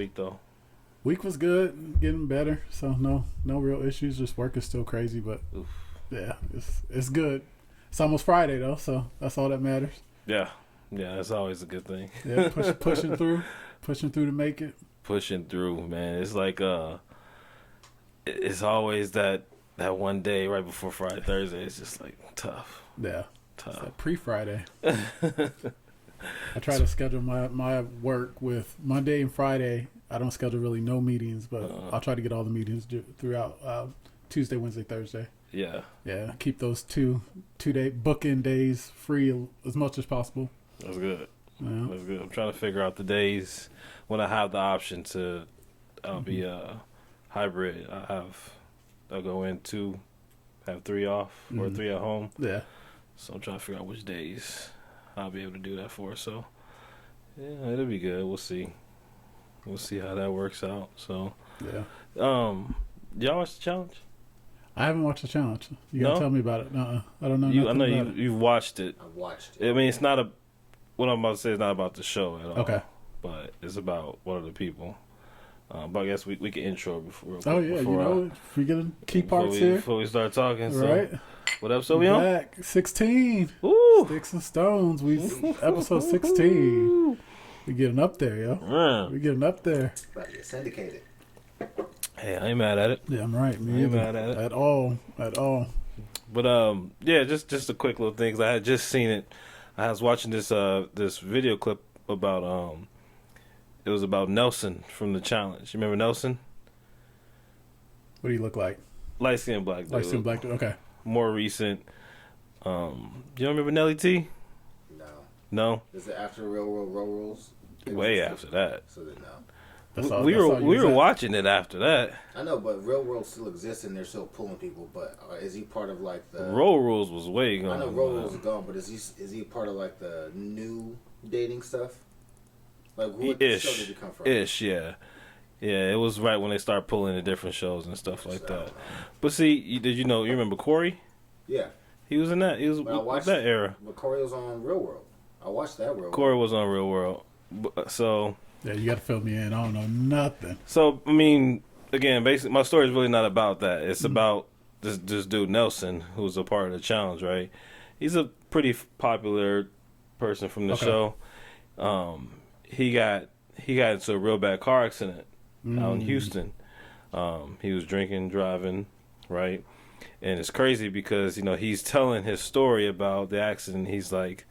week though? Week was good, getting better. So no real issues. Just work is still crazy, but yeah, it's good. It's almost Friday though, so that's all that matters. Yeah, that's always a good thing. Yeah, pushing through to make it. Pushing through, man. It's like it's always that one day right before Friday, Thursday. It's just like tough. Yeah, tough. It's like pre-Friday. I try to schedule my work with Monday and Friday. I don't schedule really no meetings, but I'll try to get all the meetings throughout Tuesday, Wednesday, Thursday. Yeah. Keep those two-day bookend days free as much as possible. That's good. Yeah. That's good. I'm trying to figure out the days when I have the option to. I'll be hybrid. I'll go in 2, have 3 off or 3 at home. Yeah. So I'm trying to figure out which days I'll be able to do that for. So yeah, it'll be good. We'll see. We'll see how that works out. So yeah. Y'all watch the challenge? I haven't watched the challenge. You gotta tell me about it. I don't know. I know you've watched it. I watched it. I mean, it's not what I'm about to say is not about the show at all. Okay. But it's about one of the people. But I guess we can intro before. Oh yeah, if we get a key parts here before we start talking. So, right. What episode we on? Back 16. Ooh. Sticks and Stones. Episode 16. We getting up there, yo. Man. We getting up there. About to get syndicated. Hey, I ain't mad at it. Yeah, I'm right. I ain't mad at it at all. But yeah, just a quick little thing. 'Cause I had just seen it. I was watching this video clip about it was about Nelson from the challenge. You remember Nelson? What do you look like? Light skinned black dude. Light skinned black dude. Okay. More recent. You don't remember Nelly T? No. Is it after Real Rules? Way after that. So then no. We were watching it after that. I know, but Real World still exists and they're still pulling people. But is he part of like the Roll Rules was way gone? I know Roll Rules is gone, but is he part of like the new dating stuff? Like what show did he come from? Yeah. Yeah, it was right when they started pulling the different shows and stuff like that. But see, you remember Corey? Yeah. He was in that. He was that era. But Corey was on Real World. I watched that Real World. Corey was on Real World. So yeah, you got to fill me in. I don't know nothing. So I mean, again, basically, my story is really not about that. It's about this dude Nelson, who's a part of the challenge. Right? He's a pretty popular person from the show. He got into a real bad car accident out in Houston. He was drinking, driving, right? And it's crazy because he's telling his story about the accident. He's like,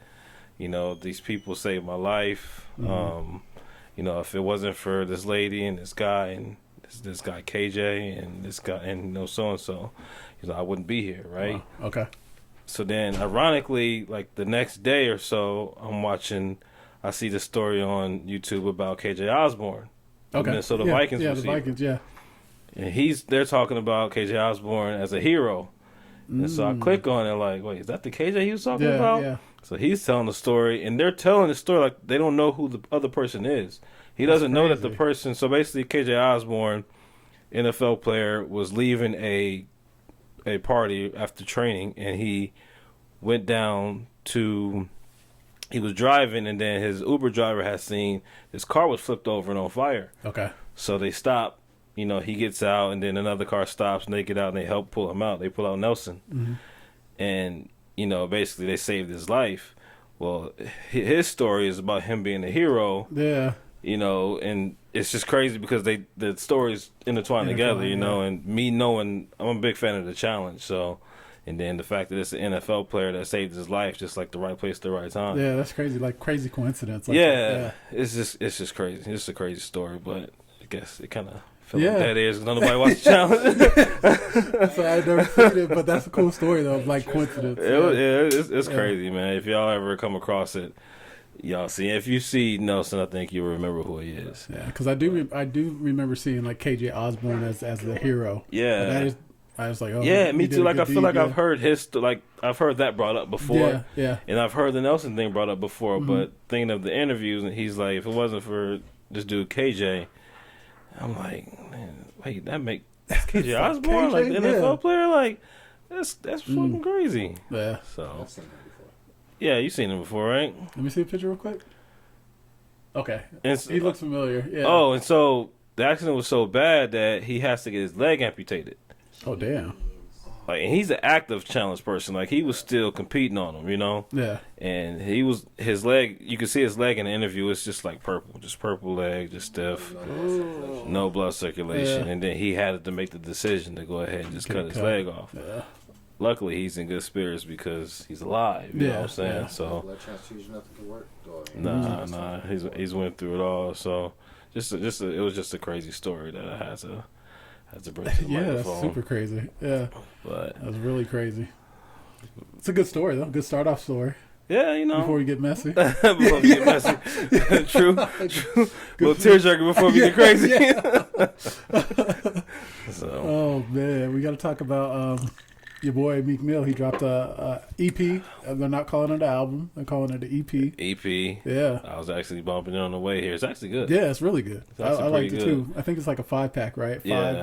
these people saved my life. If it wasn't for this lady and this guy and this guy KJ and this guy and so and so, I wouldn't be here, right? Wow. Okay. So then, ironically, like the next day or so, I see the story on YouTube about KJ Osborne, the Minnesota Vikings receiver. The Vikings, yeah. And they're talking about KJ Osborne as a hero. And so I click on it like, wait, is that the KJ he was talking about? Yeah. So he's telling the story, and they're telling the story like they don't know who the other person is. He doesn't know that the person. So basically, KJ Osborne, NFL player, was leaving a party after training, and he went down to. He was driving, and then his Uber driver had seen his car was flipped over and on fire. Okay. So they stop. He gets out, and then another car stops, and they get out, and they help pull him out. They pull out Nelson. Mm-hmm. And, basically they saved his life. Well, his story is about him being a hero. Yeah. And it's just crazy because the stories intertwine together, and me knowing I'm a big fan of the challenge, so... And then the fact that it's an NFL player that saved his life, just like the right place at the right time. Yeah, that's crazy. Like crazy coincidence. Like it's just crazy. It's just a crazy story, but I guess it kind of felt like that is because nobody watched the challenge. So I never seen it, but that's a cool story though. Like coincidence. It's crazy, man. If y'all ever come across it, y'all see. If you see Nelson, I think you'll remember who he is. Yeah, because I do remember seeing like KJ Osborne as the hero. Yeah. I was like, oh yeah, me too. Like I feel like I've heard I've heard that brought up before. Yeah. And I've heard the Nelson thing brought up before, but thinking of the interviews, and he's like, if it wasn't for this dude KJ, I'm like, man, wait, that's KJ Osborne, like the NFL player, like that's fucking crazy. Yeah. So I've seen him before. yeah, you've seen him before, right? Let me see a picture real quick. Okay. And he looks familiar. Yeah. Oh, and so the accident was so bad that he has to get his leg amputated. Oh, damn. Like, and he's an active challenge person. Like, he was still competing on him, you know? Yeah. And his leg, you can see his leg in the interview, it's just like purple leg, just stiff, no blood circulation. Yeah. And then he had to make the decision to go ahead and just cut his leg off. Yeah. Luckily, he's in good spirits because he's alive, you know what I'm saying? Yeah. So, Blood transfusion, nothing can work. nah, he's went through it all. So, it was just a crazy story that I had to bring to the microphone. That's super crazy. Yeah. But that's really crazy. It's a good story, though. Good start-off story. Yeah, you know. Before we get messy. Before we get messy. True. Little tearjerker before we get crazy. So. Oh, man. We got to talk about your boy Meek Mill. He dropped a EP. They're not calling it an album. They're calling it an EP. EP. Yeah. I was actually bumping it on the way here. It's actually good. Yeah, it's really good. I liked it, too. I think it's like a 5-pack, right?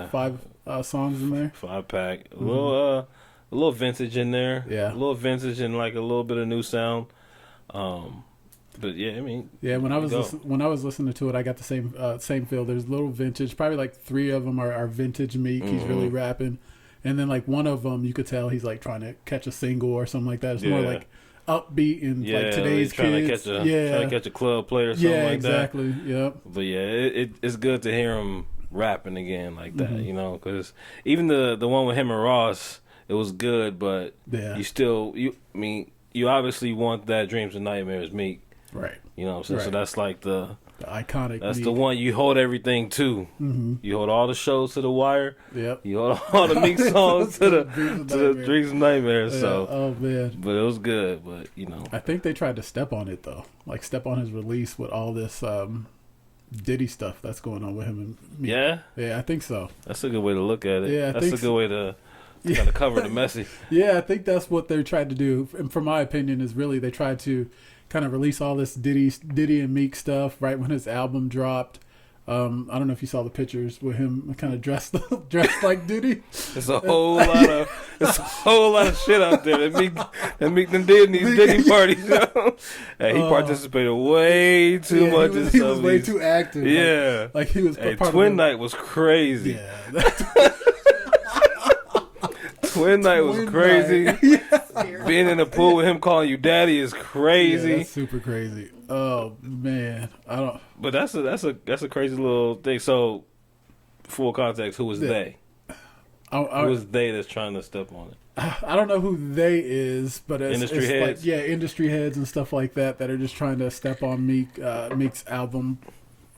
Five songs in there. 5-pack. A little vintage in there. Yeah. A little vintage and like a little bit of new sound. But yeah, I mean. Yeah, when I was listening to it, I got the same feel. There's a little vintage. Probably like 3 of them are vintage Meek. He's really rapping. And then like one of them, you could tell he's like trying to catch a single or something like that. It's more like upbeat and like today's trying kids. Trying to catch a club player or something like that. Yeah, exactly. Yep. But yeah, it's good to hear him rapping again like that, you know, because even the one with him and Ross, it was good, but you obviously want that Dreams and Nightmares Meek. Right. You know what I'm saying? Right. So that's like the iconic. That's Meek. the one you hold everything to. Mm-hmm. You hold all the shows to the wire. Yep. You hold all the Meek songs to the Dreams and Nightmares. Yeah. So, oh man. But it was good. But you know, I think they tried to step on it though, like step on his release with all this Diddy stuff that's going on with him and Meek. Yeah, I think so. That's a good way to look at it. Yeah, that's a good way to kind of cover the message. Yeah, I think that's what they tried to do. And from my opinion, is really they tried to kind of release all this Diddy and Meek stuff right when his album dropped. I don't know if you saw the pictures with him kind of dressed like Diddy. There's a whole lot of shit out there that Meek done did in these Diddy parties. You know? Hey, he participated way too much. He was way too active. Yeah, like he was. Hey, Twin Night was crazy. Yeah. Twin Night was crazy. Being in the pool with him calling you daddy is crazy. Yeah, that's super crazy. Oh man, I don't. But that's a crazy little thing. So, full context, who was they? Who was they that's trying to step on it? I don't know who they is, but it's industry heads. Like, industry heads and stuff like that are just trying to step on Meek's album,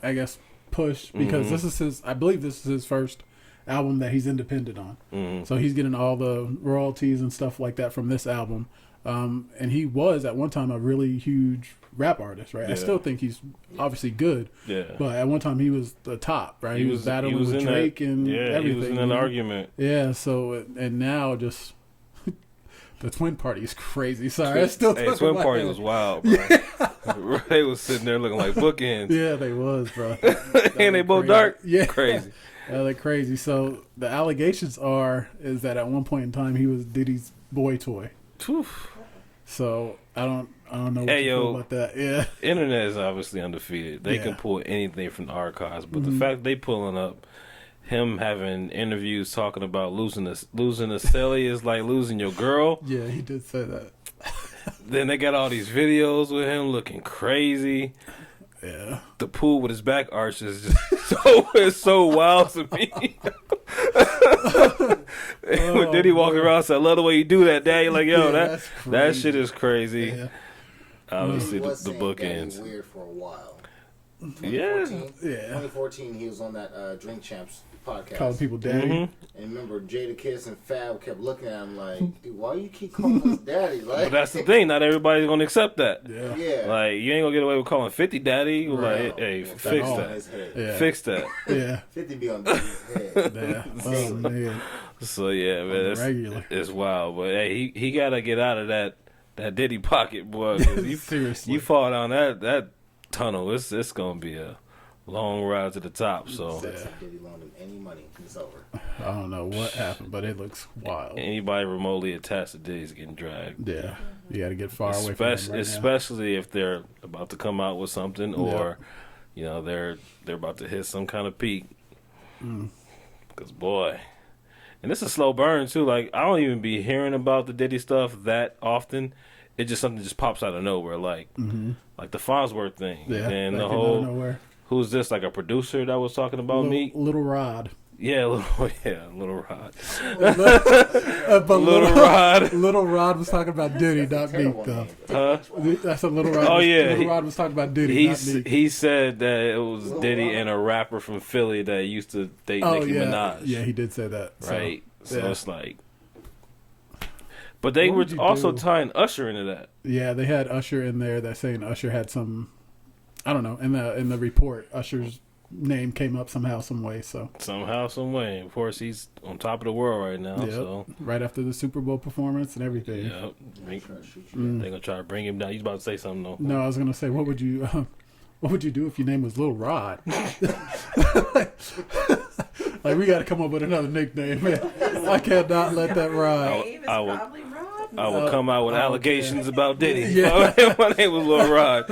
I guess, push because I believe this is his first album that he's independent on. So he's getting all the royalties and stuff like that from this album. And he was at one time a really huge rap artist, right? Yeah. I still think he's obviously good. Yeah. But at one time he was the top, right? He was battling with Drake and everything. He was in an argument. Yeah, so and now just the Twin Party is crazy. Sorry, Twin Party was wild, bro. Yeah. They was sitting there looking like bookends. Yeah, they was, bro. And they both dark. Yeah. Crazy. They're crazy. So the allegations is that at one point in time he was Diddy's boy toy. Oof. So I don't know what you feel about that. Yeah. Internet is obviously undefeated. They can pull anything from the archives, but the fact they pulling up him having interviews talking about losing a celly is like losing your girl. Yeah, he did say that. Then they got all these videos with him looking crazy. Yeah. The pool with his back arch is just it's so wild to me. When Diddy walking around said, I love the way you do that, Dad. You're like, yo, that shit is crazy. Yeah. Obviously, the bookends. Weird for a while. 2014, he was on that Drink Champs podcast. Calling people daddy. And remember, Jada Kiss and Fab kept looking at him like, dude, why you keep calling us daddy? Like, but that's the thing. Not everybody's going to accept that. Yeah. Like, you ain't going to get away with calling 50 daddy. You're like, hey, fix that. Yeah. Fix that. Yeah. 50 be on his head. Yeah. Oh, man. So, yeah, man, it's wild. But, hey, he got to get out of that Diddy pocket, boy. Seriously. You fall down that tunnel, it's going to be a long ride to the top. So Diddy loaned him any money. It's over. I don't know what happened, but it looks wild. Anybody remotely attached to Diddy's getting dragged. Yeah, you got to get far away from him especially if they're about to come out with something, or you know they're about to hit some kind of peak. Because boy, and it's a slow burn too. Like I don't even be hearing about the Diddy stuff that often. It just something just pops out of nowhere, like the Farnsworth thing, and the whole. Who's this? Like a producer that was talking about Meek? Little Rod. Yeah, Little Rod. But Little Rod. Little Rod was talking about Diddy, not Meek, though. That's a Little Rod. Oh, yeah. Little Rod was talking about Diddy, not Meek. He said that it was Diddy and a rapper from Philly that used to date Nicki Minaj. Yeah, he did say that. Right. So it's like... But they were also tying Usher into that. Yeah, they had Usher in there. They're saying Usher had some... I don't know. In the report, Usher's name came up somehow, some way. So somehow, some way. Of course, he's on top of the world right now. Yep. So right after the Super Bowl performance and everything. Yep. They're gonna try to bring him down. He's about to say something though. No, I was gonna say, what would you do if your name was Lil Rod? Like we got to come up with another nickname, man. I cannot let that ride. I will come out with allegations about Diddy. Yeah. My name was Lil Rod.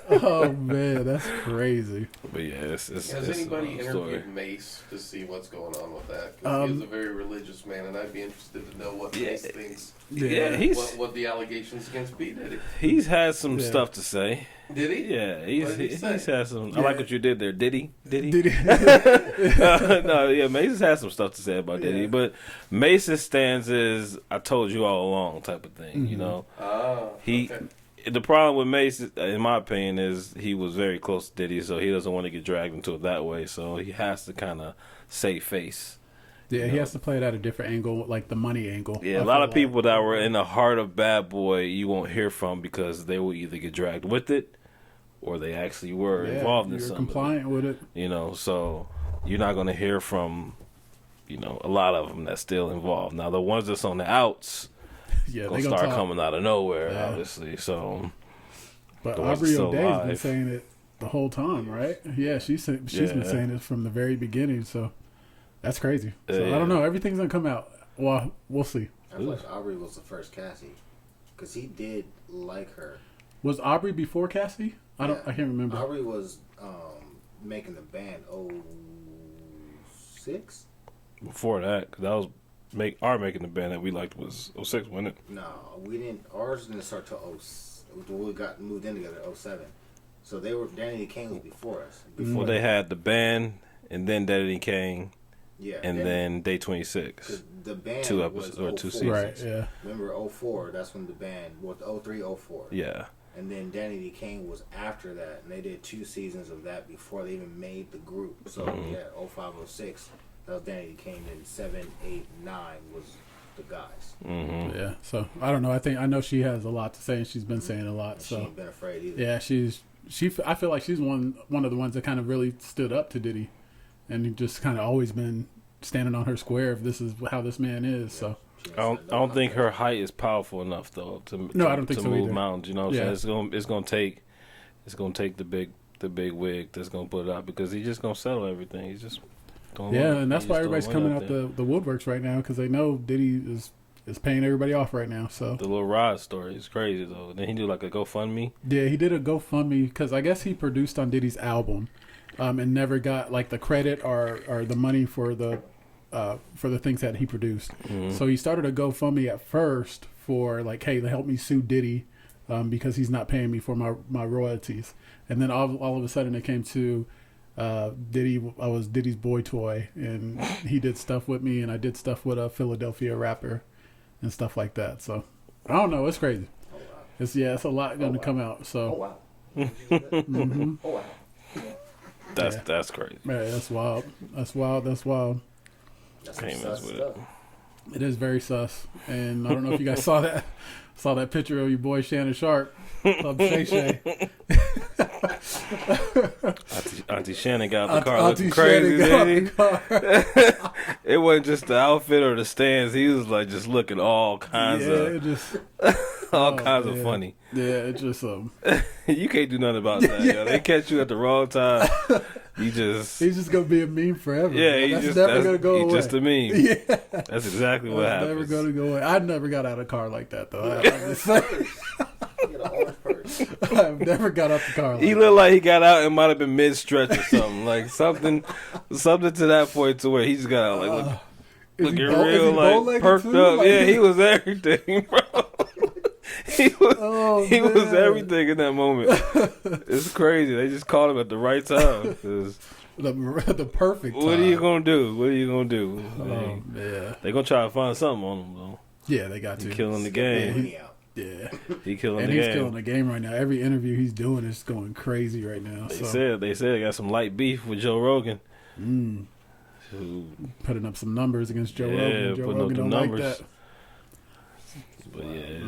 Oh man, that's crazy. But yeah, it's has anybody interviewed Mace to see what's going on with that? Because he's a very religious man, and I'd be interested to know what Mace thinks. Yeah, what the allegations against P Diddy. He's had some stuff to say. Did he? Yeah, he's had some. I like what you did there, Diddy. Diddy. No, yeah, Mace has had some stuff to say about Diddy, but Mace's stance is "I told you all along" type of thing. You know, The problem with Mace, in my opinion, is he was very close to Diddy, so he doesn't want to get dragged into it that way. So he has to kind of save face. Yeah, he has to play it at a different angle, like the money angle. Yeah, a lot of people that were in the heart of Bad Boy, you won't hear from because they will either get dragged with it, or they actually were involved in something. Compliant with it. You know, so you're not going to hear from, a lot of them that's still involved. Now, the ones that's on the outs, gonna start coming out of nowhere, obviously. So, but Aubrey O'Day's been saying it the whole time, right? Yeah, she's been saying it from the very beginning. So that's crazy. So I don't know. Everything's gonna come out. Well, we'll see. I feel like Aubrey was the first Cassie because he did like her. Was Aubrey before Cassie? I can't remember. Aubrey was making the band 06. Before that, because that was making the band that we liked was 06, wasn't it? No, we didn't. Ours didn't start till we got moved in together 07. So Danny Kane was before us. Before they had the band, and then Danny Kane, and then Day 26. The band 2 episodes or 2 seasons. Right? Yeah. Remember 04? That's when the band was 03, 04. Yeah. And then Danny D. Kane was after that, and they did 2 seasons of that before they even made the group. So 05, 06. That was Danny Kane, and 7, 8, 9 was the guys. Mm-hmm. Yeah. So I don't know. I know she has a lot to say, and she's been saying a lot. So she ain't been afraid either. Yeah, I feel like she's one of the ones that kind of really stood up to Diddy, and just kind of always been standing on her square. If this is how this man is, so. I don't think her height is powerful enough though to I don't think so move either. mountains. You know what I'm saying? It's gonna take the big wig that's gonna put it out because he's just gonna settle everything. He's just and that's why everybody's coming out the woodworks right now because they know Diddy is paying everybody off right now. So the Lil Rod story is crazy though. Then he did like a GoFundMe. Yeah, he did a GoFundMe because I guess he produced on Diddy's album, and never got like the credit or the money for the things that he produced. Mm-hmm. So he started a GoFundMe at first for like, hey, help me sue Diddy because he's not paying me for my royalties. And then all of a sudden it came to Diddy. I was Diddy's boy toy, and he did stuff with me, and I did stuff with a Philadelphia rapper and stuff like that. So I don't know. It's crazy. Oh, wow. It's a lot going to come out. So. Oh wow. Mm-hmm. Oh wow. That's crazy. Man, that's wild. That's wild. That's wild. That's with it. It is very sus, and I don't know if you guys saw that picture of your boy Shannon Sharpe, Club Shay Shay. Auntie Shannon got out the car Auntie looking crazy. Shannon got out the car. It wasn't just the outfit or the stands. He was like just looking all kinds all kinds of funny. Yeah, it's just You can't do nothing about that. Yo. They catch you at the wrong time. He's just gonna be a meme forever. Yeah, that's never gonna go away. He's just a meme. Yeah, that's exactly what happens. Never gonna go away. I never got out of a car like that though. I'm just saying. I've never got out the car. He looked like he got out and might have been mid stretch or something, like something to that point to where he just got out like looking real like perked up. Like, yeah, he was everything, bro. He was everything in that moment. It's crazy. They just called him at the right time. The perfect time. What are you gonna do? Yeah, they gonna try to find something on him though. Yeah, they got to. He's killing the game. Yeah, he's killing the game right now. Every interview he's doing is going crazy right now. They said they got some light beef with Joe Rogan. Putting up some numbers against Joe Rogan. Joe Rogan don't numbers. Like that. But yeah,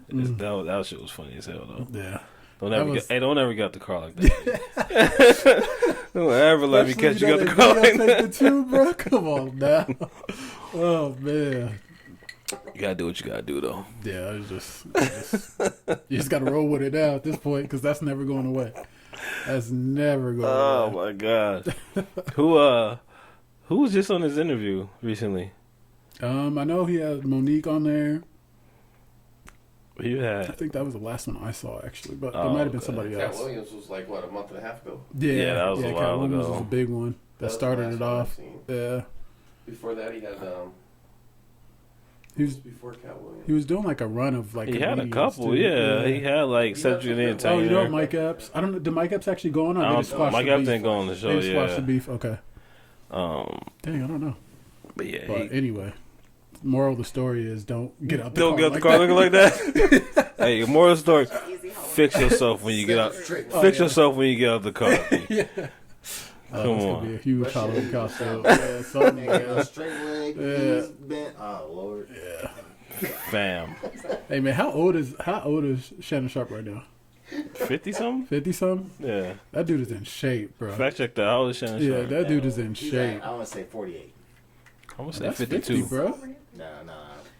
that shit was funny as hell though. Yeah. Don't ever get out the car like that. Don't ever let me catch you out the car like that. Take the two, bro. Come on now. Oh man. You gotta do what you gotta do, though. Yeah, you just gotta roll with it now at this point because that's never going away. That's never going away. Oh my god. Who was just on his interview recently? I know he had Monique on there. I think that was the last one I saw actually, but there might have been somebody else. Cat Williams was like what, a month and a half ago? Yeah, that was a while Cat Williams ago. Was a big one that started it off. Yeah. Before that, he had He was before Cat Williams. He was doing like a run of like. He had a couple, yeah. He had like Cedric and Entertainer. Oh, you know Mike Epps? I don't know. Did Mike Epps actually go on? Or Mike Epps didn't go on the show. They just watched the beef. Okay. Dang, I don't know. But yeah. Anyway, moral of the story is don't get out the car. Don't get out the car looking like that. Hey, moral of the story: fix yourself when you get out. Fix yourself when you get out of the car. Yeah. Come on. Gonna be a huge Halloween costume. Yeah, something like straight leg, knees bent. Oh Lord. Yeah. Fam. Hey man, how old is Shannon Sharpe right now? 50 something? 50 something? Yeah. That dude is in shape, bro. Fact check that. How old is Shannon Sharpe? Yeah, that dude is in shape. I want to say 48. I'm gonna say 52, 50, bro. Nah.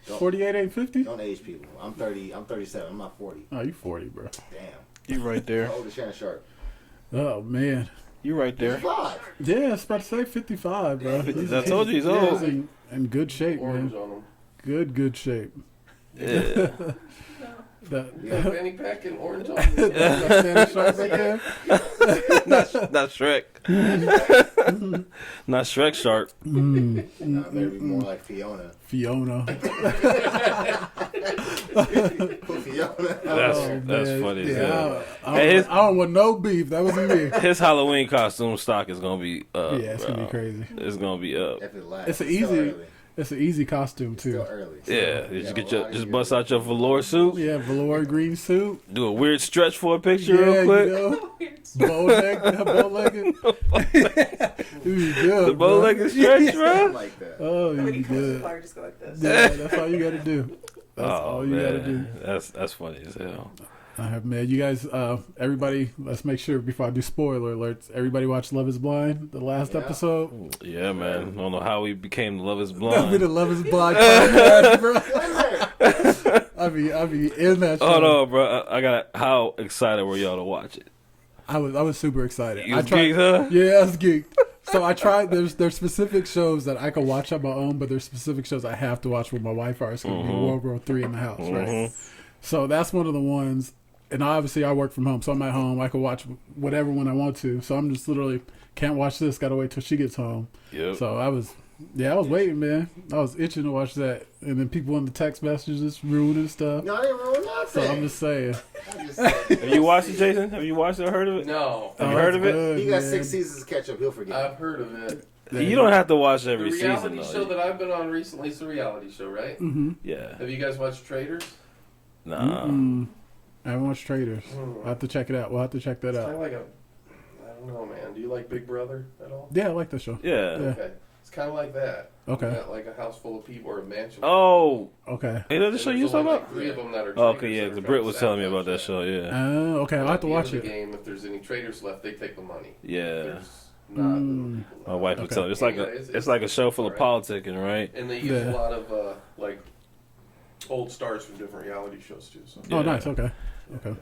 48 ain't 50? Don't age people. I'm 30. I'm 37. I'm not 40. Oh, you 40, bro. Damn. You right there. How old is Shannon Sharpe? Oh man. You right there. 55. Yeah, I was about to say 55, bro. I told you he's old. He's in good shape, Orange man. on him. Good shape. Yeah. You got a fanny pack and orange on him. Shannon Sharpe right there? Not Shrek. Not Shrek Sharp. Maybe more like Fiona. Fiona. That's funny as hell. I don't want no beef. That wasn't me. His Halloween costume stock is gonna be up. Yeah, it's gonna be crazy. It's gonna be up. It's an easy costume too. Still early. Yeah, just bust out your velour suit. Yeah, velour green suit. Do a weird stretch for a picture real quick. You know, bow-legged. You be good. The bow-legged stretch, bro. Like that. Oh, you be good. Just go like this. Yeah, that's all you gotta do. That's all you gotta do. That's funny as hell. All right, man. You guys, everybody, let's make sure before I do spoiler alerts, everybody watch Love is Blind, the last episode. Yeah, man. I don't know how we became Love is That'd Blind. be the Love is Blind podcast, bro. I be in that show. Oh, no, bro. How excited were y'all to watch it? I was super excited. You was geeked, huh? Yeah, I was geeked. So I tried. There's specific shows that I can watch on my own, but there's specific shows I have to watch with my wife. Or it's going to be World War III in the house, right? So that's one of the ones. And obviously, I work from home, so I'm at home. I can watch whatever when I want to. So I'm just literally can't watch this. Got to wait till she gets home. Yep. So I was waiting, man. I was itching to watch that. And then people in the text messages ruining stuff. No, I didn't ruin nothing. So I'm just saying. Have you watched it, Jason? Have you watched it or heard of it? No. Have you heard of it? Good, He got man. 6 seasons to catch up. He'll forget. I've heard of it. You don't have to watch every The season, reality though. show that I've been on recently is a reality show, right? Mm-hmm. Yeah. Have you guys watched Traders? Nah. I haven't watched Traders. I'll have to check it out. We'll have to check that It's out. kind of like I don't know, man. Do you like Big Brother at all? Yeah, I like the show. Yeah. Okay. It's kind of like that. Okay. You got like a house full of people or a mansion. Oh, Okay. hey, that's the show you was talking like about? 3 of them that are Oh, okay, traitors yeah, that are the trying Brit to was telling me about that sabotage show. Yeah, Okay. I'll have to watch At the it. end of the game, if there's any traitors left, they take the money. yeah. There's not the people My left. wife was Okay. telling me it's Yeah, like a show full of alright. politicking, right? And they use Yeah. a lot of like old stars from different reality shows too. So. Oh, Yeah. nice. Okay.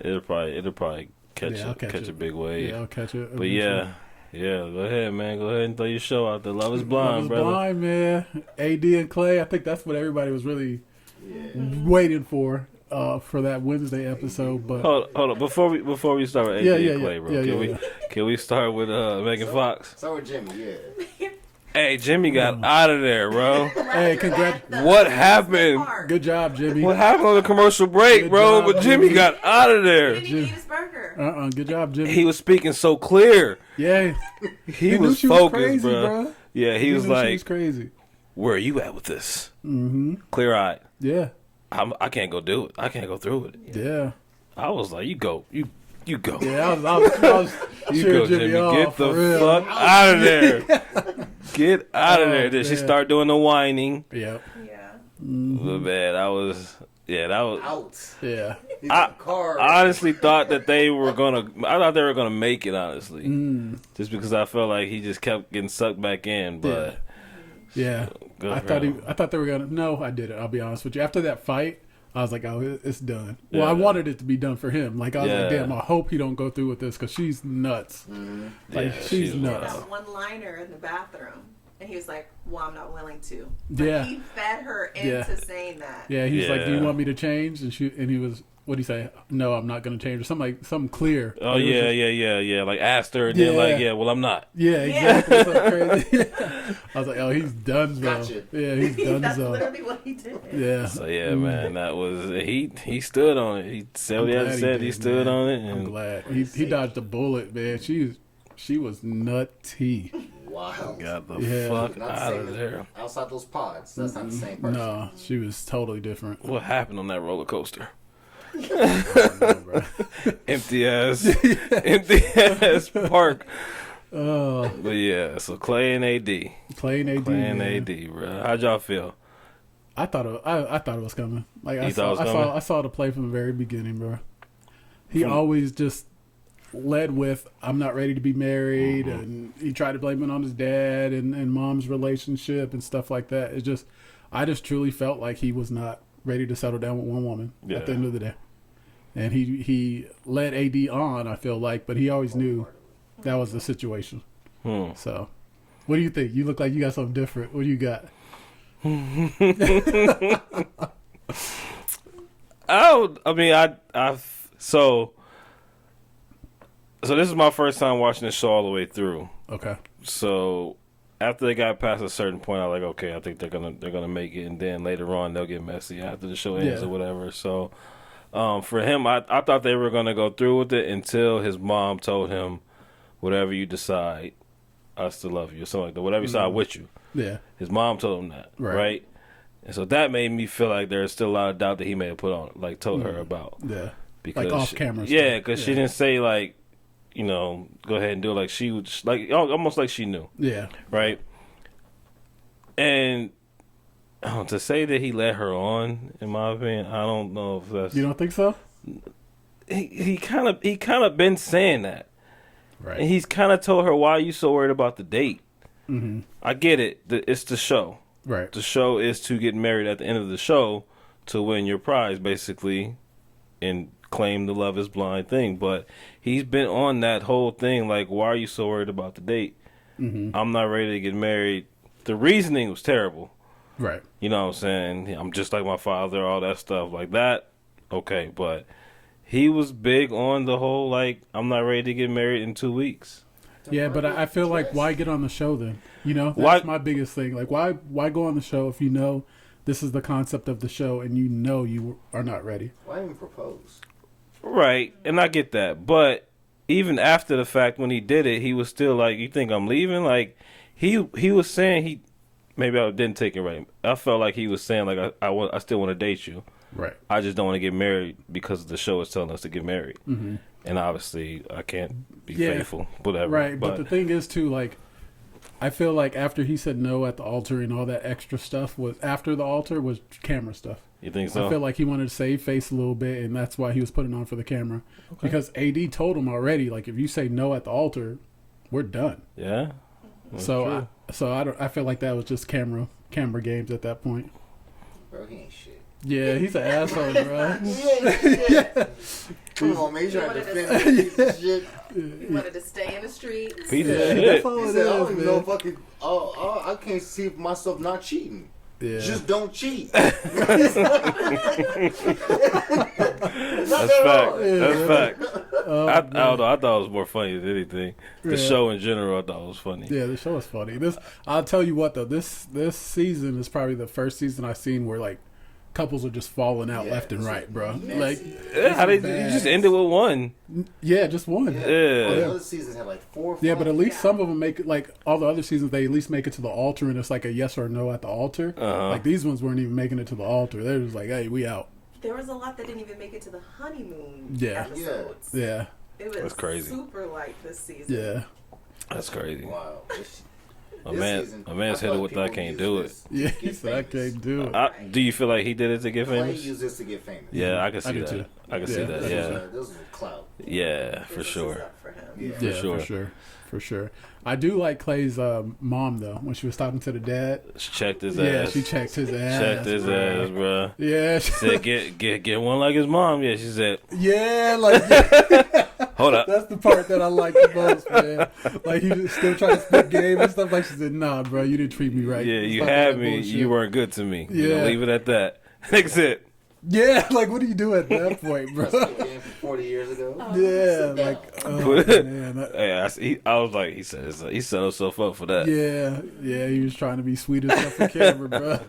It'll probably catch Yeah, I'll catch a it. big wave. Yeah, I'll catch it. But yeah, go ahead, man. Go ahead and throw your show out there. Love is Love blind, is brother. blind, man. AD and Clay. I think that's what everybody was really waiting for that Wednesday episode. But Hold on. Before we start with AD Yeah, and Clay, bro, yeah. can we start with Megan Fox? Start with Jimmy, yeah. Hey, Jimmy got out of there, bro. Hey, congrats. What happened? Good job, Jimmy. What happened on the commercial break, Good bro? job, But Jimmy Jimmy. got out of He there. didn't even eat his burger. Good job, Jimmy. He was speaking so clear. Yeah, He knew was she focused, crazy, bro. Yeah, he was knew she like, was crazy. "Where are you at with this?" Mm-hmm. Clear eyed. Yeah, I can't go do it. I can't go through with it. yeah, I was like, "You go, you go." yeah. I was You cheering go, Jimmy. off, Get the for real. fuck out of there. Get out of Oh, there. Then she man. started doing the whining. Yep. Yeah. But man, that was. Out. Yeah. He's I- in the car. I honestly thought that they were gonna. I thought they were gonna make it. Honestly, Mm. just because I felt like he just kept getting sucked back in. But Yeah. good I for thought him. I thought they were gonna. No, I didn't. I'll be honest with you. After that fight, I was like, oh, it's done. Well, I Yeah. wanted it to be done for him. Like I was like, Yeah. damn, I hope he don't go through with this because she's nuts. Like Yeah, she's she's nuts. wild. That one-liner in the bathroom, and he was like, "Well, I'm not willing to." Yeah. He fed her into Yeah. saying that. Yeah, he's like, "Do you Yeah. want me to change?" And he was, what do you say? No, I'm not going to change. Or something clear. Oh Like, it was yeah. just- Like asked her, and then Yeah. like, yeah, well, I'm not. yeah, exactly. Something crazy. I was like, oh, he's done so. Gotcha. Yeah, he's done That's so. literally what he did. Yeah. So yeah, man, that was he stood on it. He said what he had to Glad say. did, He stood man. on it, I'm and glad he dodged a bullet, man. She was nutty. Wow. got the Yeah. fuck Not the out same of as- there. Outside those pods, that's not the same person. No, she was totally different. What happened on that roller coaster? Bro. Empty ass park. Oh, But yeah, so Clay and AD, playing AD. Clay and man. AD, bro. How'd y'all feel? I thought it was coming. Like You thought it was coming? I saw the play from the very beginning, bro. He always just led with, "I'm not ready to be married," and he tried to blame it on his dad and mom's relationship and stuff like that. I just truly felt like he was not ready to settle down with one woman at the Yeah. end of the day. And he led AD on, I feel like, but he always knew that was the situation. So, what do you think? You look like you got something different. What do you got? So this is my first time watching the show all the way through. Okay. So after they got past a certain point, I was like, okay, I think they're gonna make it, and then later on they'll get messy after the show ends Yeah. or whatever. So for him, I thought they were gonna go through with it until his mom told him, whatever you decide, I still love you, or something like that. Whatever you decide, I'm with you. Yeah. His mom told him that, Right. right? And so that made me feel like there's still a lot of doubt that he may have put on, like told her about. Yeah. Because Like off camera Yeah, stuff. because she Yeah. didn't say like, go ahead and do it. Like she would, like almost like she knew, Yeah. right? And to say that he led her on, in my opinion, I don't know if that's. You don't think so? He kind of been saying that, Right. and he's kind of told her, "Why are you so worried about the date?" Mm-hmm. I get it. It's the show. Right. The show is to get married at the end of the show to win your prize, basically, and claim the love is blind thing. But he's been on that whole thing, like, why are you so worried about the date? Mm-hmm. I'm not ready to get married. The reasoning was terrible. Right. You know what I'm saying? I'm just like my father, all that stuff like that. Okay, but he was big on the whole, like, I'm not ready to get married in 2 weeks. Yeah, but I feel like why get on the show then? You know, that's Why- my biggest thing. Like, why go on the show if you know this is the concept of the show and you know you are not ready? Why even propose? Right, and I get that. But even after the fact, when he did it, he was still like, you think I'm leaving? Like, he was saying maybe I didn't take it right. I felt like he was saying, like, I still want to date you. Right. I just don't want to get married because the show is telling us to get married. Mm-hmm. And obviously, I can't be Yeah. faithful, whatever. Right. But the thing is, too, like, I feel like after he said no at the altar and all that extra stuff was after the altar was camera stuff. You think so? I feel like he wanted to save face a little bit, and that's why he was putting on for the camera. Okay. Because AD told him already, like, if you say no at the altar, we're done. Yeah. So I feel like that was just camera games at that point. Bro, he ain't shit. Yeah, he's an asshole, bro. Yeah. Come on, man. You trying to defend me, piece of shit. He wanted to stay in the streets. Piece of shit. That's all He it said, I is, don't even man. know fucking. I can't see myself not cheating. Yeah. Just don't cheat. That's fact. That's fact. I don't know. I thought it was more funny than anything. The show in general, I thought it was funny. Yeah, the show is funny. I'll tell you what though. This season is probably the first season I've seen where like couples are just falling out left and right, bro. Like, how you just ended with one? Yeah, just one. All the other seasons have like 4 or 5. Yeah, but at least some of them make it, like all the other seasons, they at least make it to the altar, and it's like a yes or no at the altar. Like these ones weren't even making it to the altar. They're just like, hey, we out. There was a lot that didn't even make it to the honeymoon episodes. Yeah. It was That's crazy. super light this season. Yeah. That's crazy. Wow. A man's hit it with I can't do it. Yeah, he said I can't do it. Do you feel like he did it to get Clay famous? used this to get famous. Yeah, I can see do that. too. I can see that. Yeah. This was a clout. Yeah, for Business is sure. up for him. Yeah. For sure. I do like Clay's mom though. When she was talking to the dad, She checked his yeah, ass. she checked his ass. Checked his ass, bro. Yeah, She said, get one like his mom. Yeah, she said, yeah, like hold up. that's the part that I like the most, man. Like he was still trying to spit game and stuff. Like she said, "Nah, bro, you didn't treat me right." Yeah, you Stop had that me. bullshit. You weren't good to me. You know, Yeah. leave it at that. That's it. Yeah, like what do you do at that point, bro? Game from 40 years ago. Yeah, Sit like down. oh, man, Hey, I was like, he set himself up for that. yeah, he was trying to be sweet as stuff for camera, bro.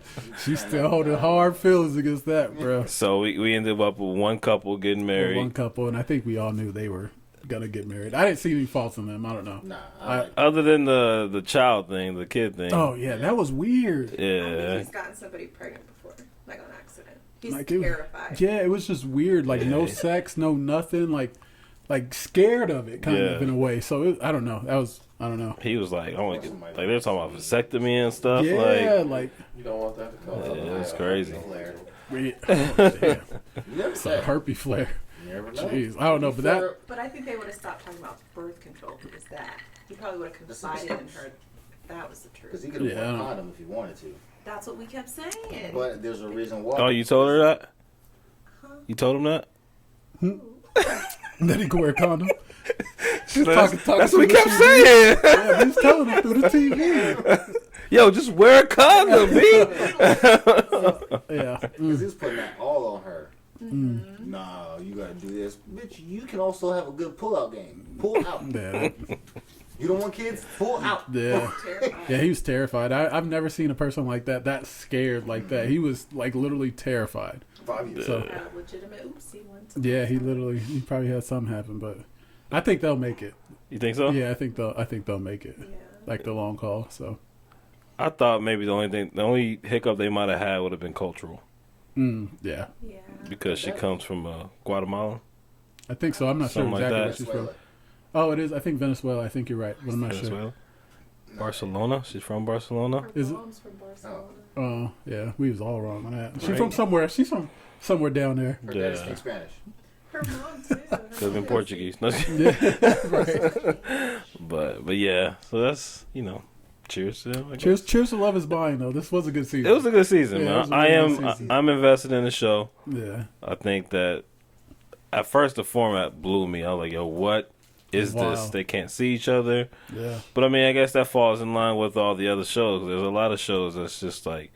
She's still holding hard feelings against that, bro. So we ended up with one couple getting married. One couple, and I think we all knew they were gonna get married. I didn't see any faults in them. I don't know. Nah, Other than the child thing, the kid thing. Oh yeah, that was weird. I think Yeah. he's gotten somebody pregnant before, like on accident. He's Like, terrified. Yeah, it was just weird. Like no sex, no nothing. Like scared of it, kind of in a way. So I don't know. I don't know. He was like, I want to get, like they're talking about vasectomy and stuff. Yeah, like You don't want that to come Yeah, it's crazy. damn, You never it's a said. herpes flare. You never know. Jeez, I don't know, but that But I think they would have stopped talking about birth control because that. He probably would have confided in her. That was the Because truth. he could have Yeah, I worn a don't- condom if he wanted to. That's what we kept saying. But there's a reason why. Oh, you told her that? You told him that? then he could wear a condom. Talking Talking that's to what we the kept TV. saying. Yeah, he's telling him through the TV. Yo, just wear a condom, B. Yeah. Because he's putting that all on her. Nah, you gotta do this. Bitch, you can also have a good pull-out game. Pull out. Yeah. You don't want kids? Pull out. Yeah. Terrified. Yeah, he was terrified. I've never seen a person like that scared like that. He was like literally terrified. 5 years. So Had a legitimate oopsie once. yeah, he probably had something happen, but I think they'll make it. You think so? Yeah, I think they'll make it. Yeah. Like the long haul. So I thought maybe the only hiccup they might have had would have been cultural yeah, Yeah. because she comes from Guatemala. I think so. I'm not sure Something like exactly that. where she's from. Venezuela. Oh, it is. I think Venezuela. I think you're right, but I'm not sure. Venezuela? Barcelona. She's from Barcelona. Her Is it- mom's from Barcelona. Oh, yeah, we was all wrong on that. She's Right. from somewhere. She's from somewhere down there. Her dad Yeah. speaks Spanish. Her mom too. Her Could have been mom Portuguese. Yeah, right. but yeah. So that's cheers to them. I guess. Cheers to Love Is Blind though. This was a good season. It was a good season, Yeah, it was man. a really good season. I'm invested in the show. Yeah. I think that at first the format blew me. I was like, yo, what is Wow. this? They can't see each other. Yeah. But I mean, I guess that falls in line with all the other shows. There's a lot of shows that's just like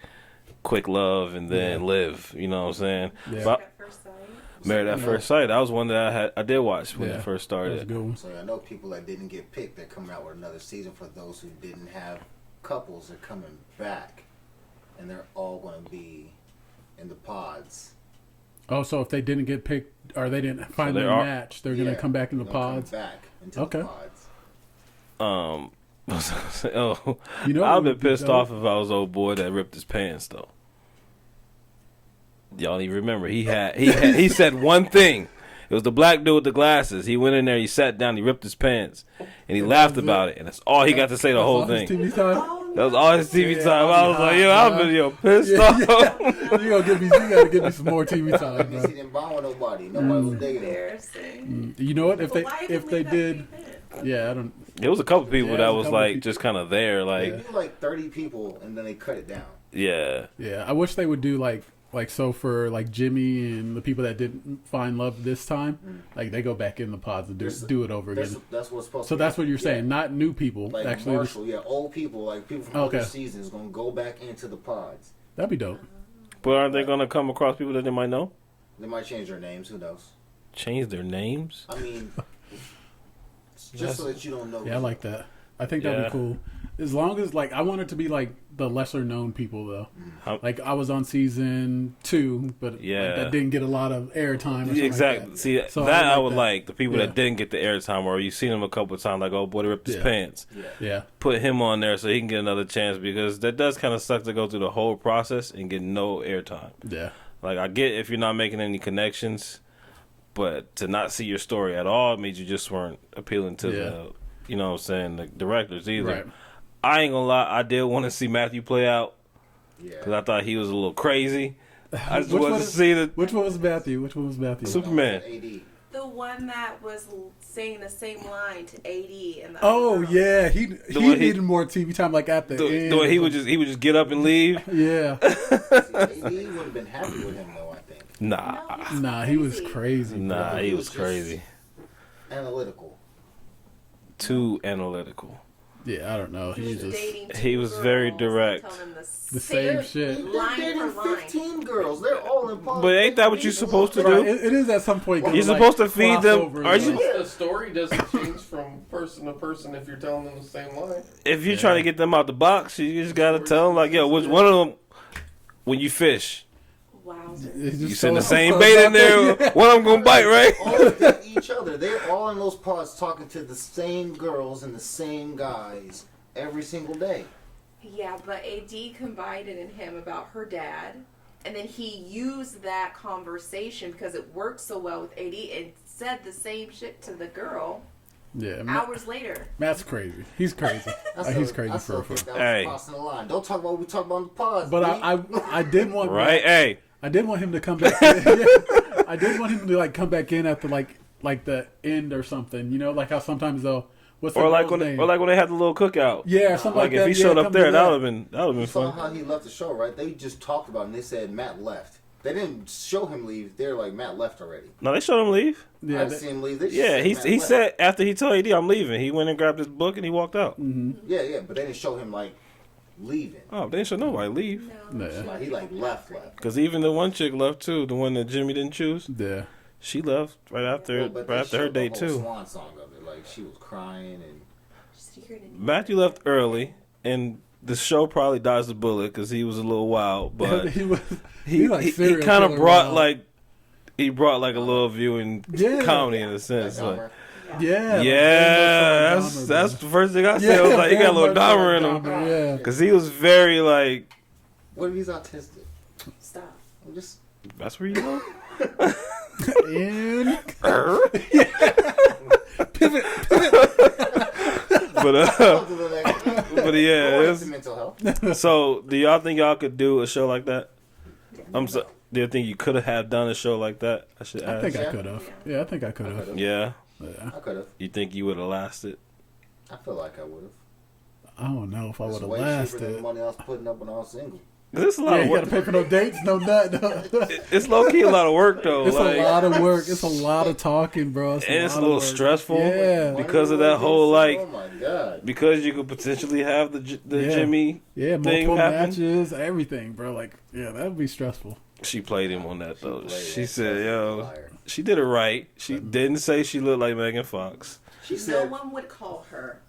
quick love and then live. You know what I'm saying? Yeah. But at first sight. Married at First Sight. That was one that I did watch when Yeah. it first That was a started. good one. So I know people that didn't get picked, they're coming out with another season for those who didn't have couples. They're coming back. And they're all going to be in the pods. Oh, so if they didn't get picked or they didn't find they their are- match, they're gonna Yeah, come back in the they're gonna come pods. back into Okay. the pods. Oh, You know, I'd what been would be pissed dope? off if I was old boy that ripped his pants though. Y'all even remember he said one thing. It was the black dude with the glasses. He went in there, he sat down, he ripped his pants, and he laughed about it. And that's all he got to say the whole thing. TV time? That was all his TV time. I was like, yo, I've been pissed off. You gotta give me some more TV time, bro. He didn't bond with nobody. Nobody was digging him. Embarrassing. You know what? If they Why did, yeah, I don't. There was a couple people Yeah, that a was couple like people. just kind of there, like They do like 30 people, and then they cut it down. yeah. Yeah, I wish they would do like so for like Jimmy and the people that didn't find love this time, like they go back in the pods and do it over again. That's what's supposed to. So that's what you're saying, not new people. Like Actually, Marshall, old people, like people from other seasons, gonna go back into the pods. that'd be dope. But aren't they gonna come across people that they might know? They might change their names. Who knows? Change their names? I mean, just so that you don't know. Yeah, I like that. I think that'd be cool. As long as like I want it to be like the lesser known people though. Like I was on season 2, but like, that didn't get a lot of airtime. Exactly. Like See, so that I like would that. like the people that didn't get the airtime, or you seen him a couple of times, like, oh boy, they ripped his pants. Yeah. Put him on there so he can get another chance, because that does kind of suck to go through the whole process and get no airtime. Yeah. Like I get if you're not making any connections, but to not see your story at all means you just weren't appealing to the, you know what I'm saying, the directors either. Right. I ain't gonna lie, I did want to see Matthew play out because Yeah. I thought he was a little crazy. I just Which wanted one to is- see the Which one was Matthew? Which one was Matthew? Superman. AD. The one that was saying the same line to AD and the Oh other girl. yeah, he one needed more TV time, like at the end. The way he would just get up and leave. Yeah. AD would have been happy with him though. I think Nah, No, he's Nah, he was crazy. nah, bro. he He was was just- crazy. analytical. Too analytical. Yeah, I don't know. He was He just dating two he was girls very and direct. telling them the same shit. They're Line dating for line. 15 girls. They're all in pods. But ain't that what you're supposed to Right, do? it is at some point. You're supposed to feed them. Are you? The story doesn't change from person to person if you're telling them the same line. If you're trying to get them out the box, you just gotta tell them like, yo, which one of them? When you fish, Wow. you send the same bait in there. One of them gonna bite, right? all date each other. They're all in those pods talking to the same girls and the same guys every single day. Yeah, but AD confided in him about her dad, and then he used that conversation because it worked so well with AD and said the same shit to the girl Yeah, hours later. Matt's crazy. He's crazy. He's crazy for a That was Hey. crossing the line. Don't talk about what we talk about in the pods. But B. I did want Right? Hey, I did want him to come back. In. Yeah. I did want him to like come back in at the like the end or something. You know, like how sometimes they'll what's the or like girl's when name? they had the little cookout. Yeah, or something Like like if that. he showed Yeah, up come to there, that would have been You saw fun. how he left the show, right? They just talked about it and they said Matt left. They didn't show him leave. They're like, Matt left already. No, they showed him leave. I Yeah, didn't see him leave. They just Yeah, said he Matt he left. said after he told AD I'm leaving, he went and grabbed his book and he walked out. Yeah, but they didn't show him like leaving. Oh, they didn't show nobody leave. No. Like, he like left. Because even the one chick left too, the one that Jimmy didn't choose. yeah. She left right after Well, but they her showed date the whole too. Swan song of it, like she was crying and Matthew left early, and the show probably dodged the bullet because he was a little wild, but he was. he like he serial kind of killer brought wild. he brought like a little viewing Yeah. comedy in a sense. Like, Dahmer. Yeah. yeah, that's the first thing I said. I was like, he got a little Dahmer in him Yeah. because he was very like. What if he's autistic? Stop. I'm just That's where you go. And But to the next. but yeah, Go it's- into mental health. so do y'all think y'all could do a show like that? Do you think you could have done a show like that? I should I ask. think I Yeah. could have. Yeah, I think I could have. Yeah, Yeah. I could have. you think you would have lasted? I feel like I would have. I don't know if I would It's have way cheaper than lasted. the money I was putting up when I was single. This a lot Yeah, of you work. gotta pay for no dates, no nut. It's low key a lot of work though. It's like, a lot of work. It's a lot of talking, bro. and it's a lot of little work. stressful. Yeah. Because of that whole, like- Oh my god. Because you could potentially have the Yeah. Jimmy. Yeah, thing multiple happen. matches, everything, bro. Like, yeah, that would be stressful. She played him on that though. She Played said, it. "Yo, Liar. she did it right. She didn't say she looked like Megan Fox. She No said, one would call her.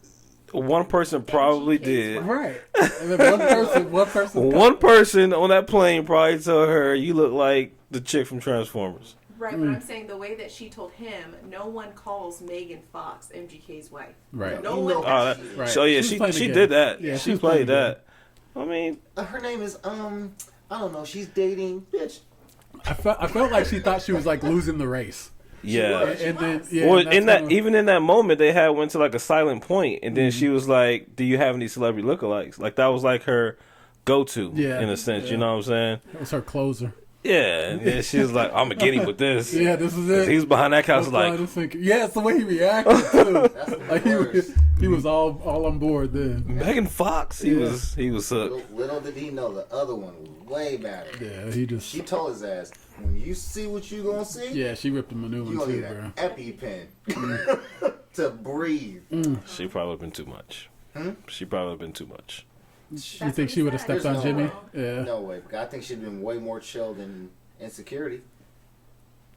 One person probably did. Right. And then one person. One person on that plane probably told her, "You look like the chick from Transformers." Right, but I'm saying the way that she told him, no one calls Megan Fox MGK's wife. Right. No You one. know- Oh, that, Right. so yeah, She's she playing the game. did that. Yeah, she she's played playing the that. I mean, her name is I don't know. She's dating bitch. I felt like she thought she was like losing the race. Yeah. And then, Well, and that's in that kinda- even in that moment, they had went to like a silent point, and then she was like, "Do you have any celebrity lookalikes?" Like that was like her go-to, in a sense. You know what I'm saying? That was her closer. Yeah, and then she was like, "I'm gonna get him with this." Yeah, this is it. He was behind that couch, like, yeah, it's the way he reacted too. That's the Like worst. he was all on board then. Megan Fox. He was hooked. Little did he know the other one was way better. Yeah, he just. She told his ass, when you see what you gonna see, Yeah, she ripped him a new you one gonna too, need bro. an EpiPen to breathe. She probably would have been too much. She probably would have been too much. You what think he she would have said. stepped There's on no Jimmy? way. Yeah. No way. I think she'd been way more chill than Insecurity.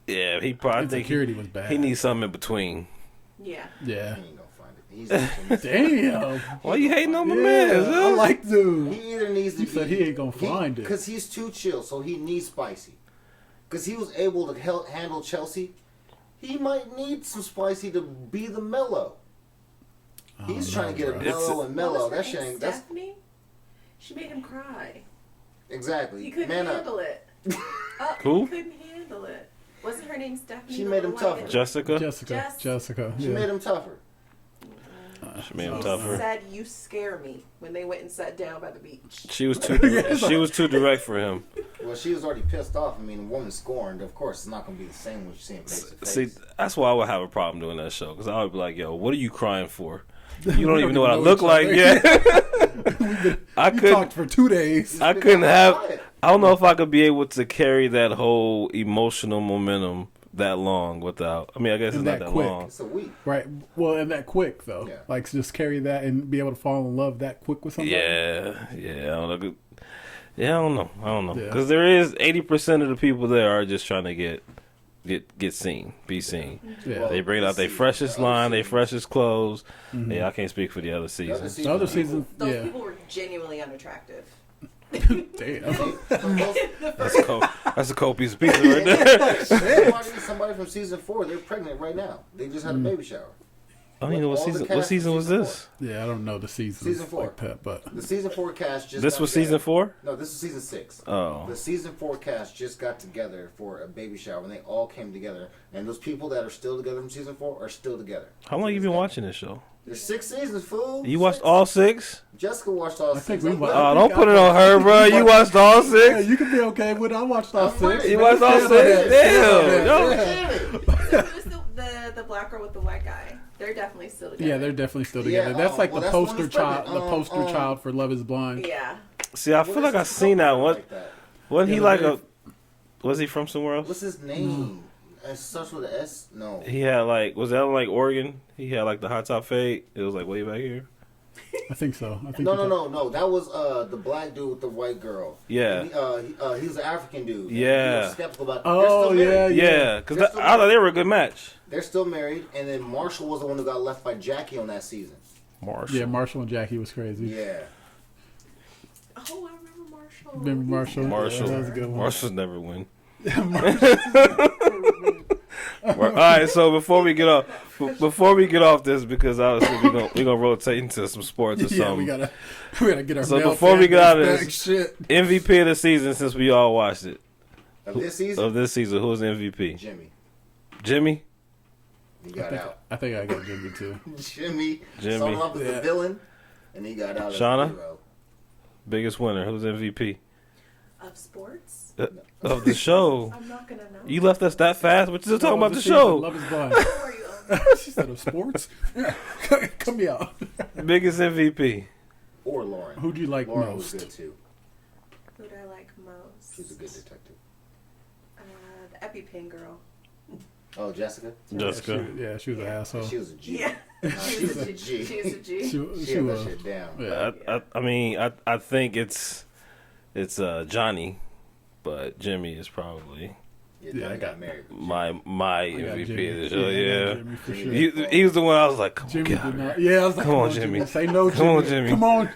Yeah, he probably think Insecurity was bad. he needs something in between. Yeah. Yeah. He ain't gonna find it. He's Damn. Why you hating on my Yeah, man? I Huh? like dude. He either needs to He be. said he ain't gonna find it. Because he's too chill, so he needs spicy. Because he was able to handle Chelsea. He might need some spicy to be the mellow. He's trying to get it mellow and mellow. What was her That shit name, ain't. That's Stephanie? She made him cry. exactly. He couldn't Man up. handle it. Who? He couldn't handle it. Wasn't her name Stephanie? She the made him little tougher. white Jessica. Jessica. She Yeah. made him tougher. She made him He tougher. said, "You scare me." When they went and sat down by the beach. She was too. She was too direct for him. Well, she was already pissed off. I mean, the woman scorned. Of course, it's not going to be the same when you see him face to See, face. that's why I would have a problem doing that show, because I would be like, "Yo, what are you crying for? You don't even know what I know look each like other. yet." I You couldn't. talked for 2 days. I couldn't have. I don't know if I could be able to carry that whole emotional momentum that long without. I mean, I guess it's And not that that quick. long. It's a week. Right. Well, and that quick though. Yeah. Like just carry that and be able to fall in love that quick with somebody. Yeah, I don't know. Yeah, I don't know. Yeah. Because there is 80% of the people there are just trying to get seen, be seen. Yeah. They bring out their freshest line, their freshest clothes. Yeah, I can't speak for the other seasons. The other season, Those yeah. people were genuinely unattractive. Damn. That's a cold piece of pizza right there. Somebody from season 4, they're pregnant right now. They just had a baby shower. I don't even know what All the season. cast What season from was season this? Yeah, I don't know the seasons Season 4. like that, but The season 4 cast just This got was together. season 4. No, this is season 6. Oh, The season 4 cast just got together for a baby shower, and they all came together. And those people that are still together from season 4 are still together. how long you been watching this show? There's 6 seasons, fool. You watched 6. all 6? Jessica watched all I 6. think we I'm watched- glad. Oh, don't put it on her, bro. You watched all yeah, 6. you can be okay with. I watched all I'm 6. ready. You watched all 6. Damn. Yo. Who's the black girl with the white guy? They're definitely still together. Yeah, they're definitely still Yeah, together. That's like well, the that's one poster who's child. pregnant. The poster child for Love Is Blind. Yeah. See, I feel like I seen that one. Like that. Wasn't he Yeah, like the a? Was he from somewhere else? What's his name? It starts with an S. No. He had like, was that in like Oregon? He had like the hot top fade. It was like way back here. I think so. I think No. That was the black dude with the white girl. Yeah. He was an African dude. Yeah. He was skeptical about. Oh, they're still married. Yeah, because They're I still thought they were a good match. They're still married, and then Marshall was the one who got left by Jackie on that season. Marshall. Yeah, Marshall and Jackie was crazy. Yeah. Oh, I remember Marshall. Remember Marshall? Marshall. Yeah, that was a good one. Marshall's never win. All right, so before we get off this, because obviously we're gonna rotate into some sports or Yeah, something. we gotta get our. So male before we fan get out of base this- back, shit. MVP of the season, since we all watched it. Of this season, Of this season, who's the MVP? Jimmy. Jimmy. He got out. I think I got Jimmy too. Jimmy. Jimmy. Started off as Yeah. a villain, and he got out as Shauna? a hero. Biggest winner. Who's MVP Of sports? of the show? I'm not gonna know. You left us that fast. We're still talking about the season, show. Love Is Blind. Who are you on? She said of sports. Come me out. Biggest MVP. Or Lauren. Who do you like Lauren was most? good too. Who do I like most? She's a good detective. The EpiPen girl. Oh, Jessica. Jessica. She was an asshole. She was a G. Yeah. She was a G. She was a G. She She held was. that shit down. Yeah. I mean, I think it's Johnny, but Jimmy is probably Yeah, Yeah, Johnny I got got- married. my I got MVP Jimmy. of the show. I got Yeah, Jimmy for sure. he was the one I was like, come on, Jimmy get out did of here. not. Yeah, I was like, Come on, Jimmy. Say no, Jimmy. Come on, Jimmy. Come on.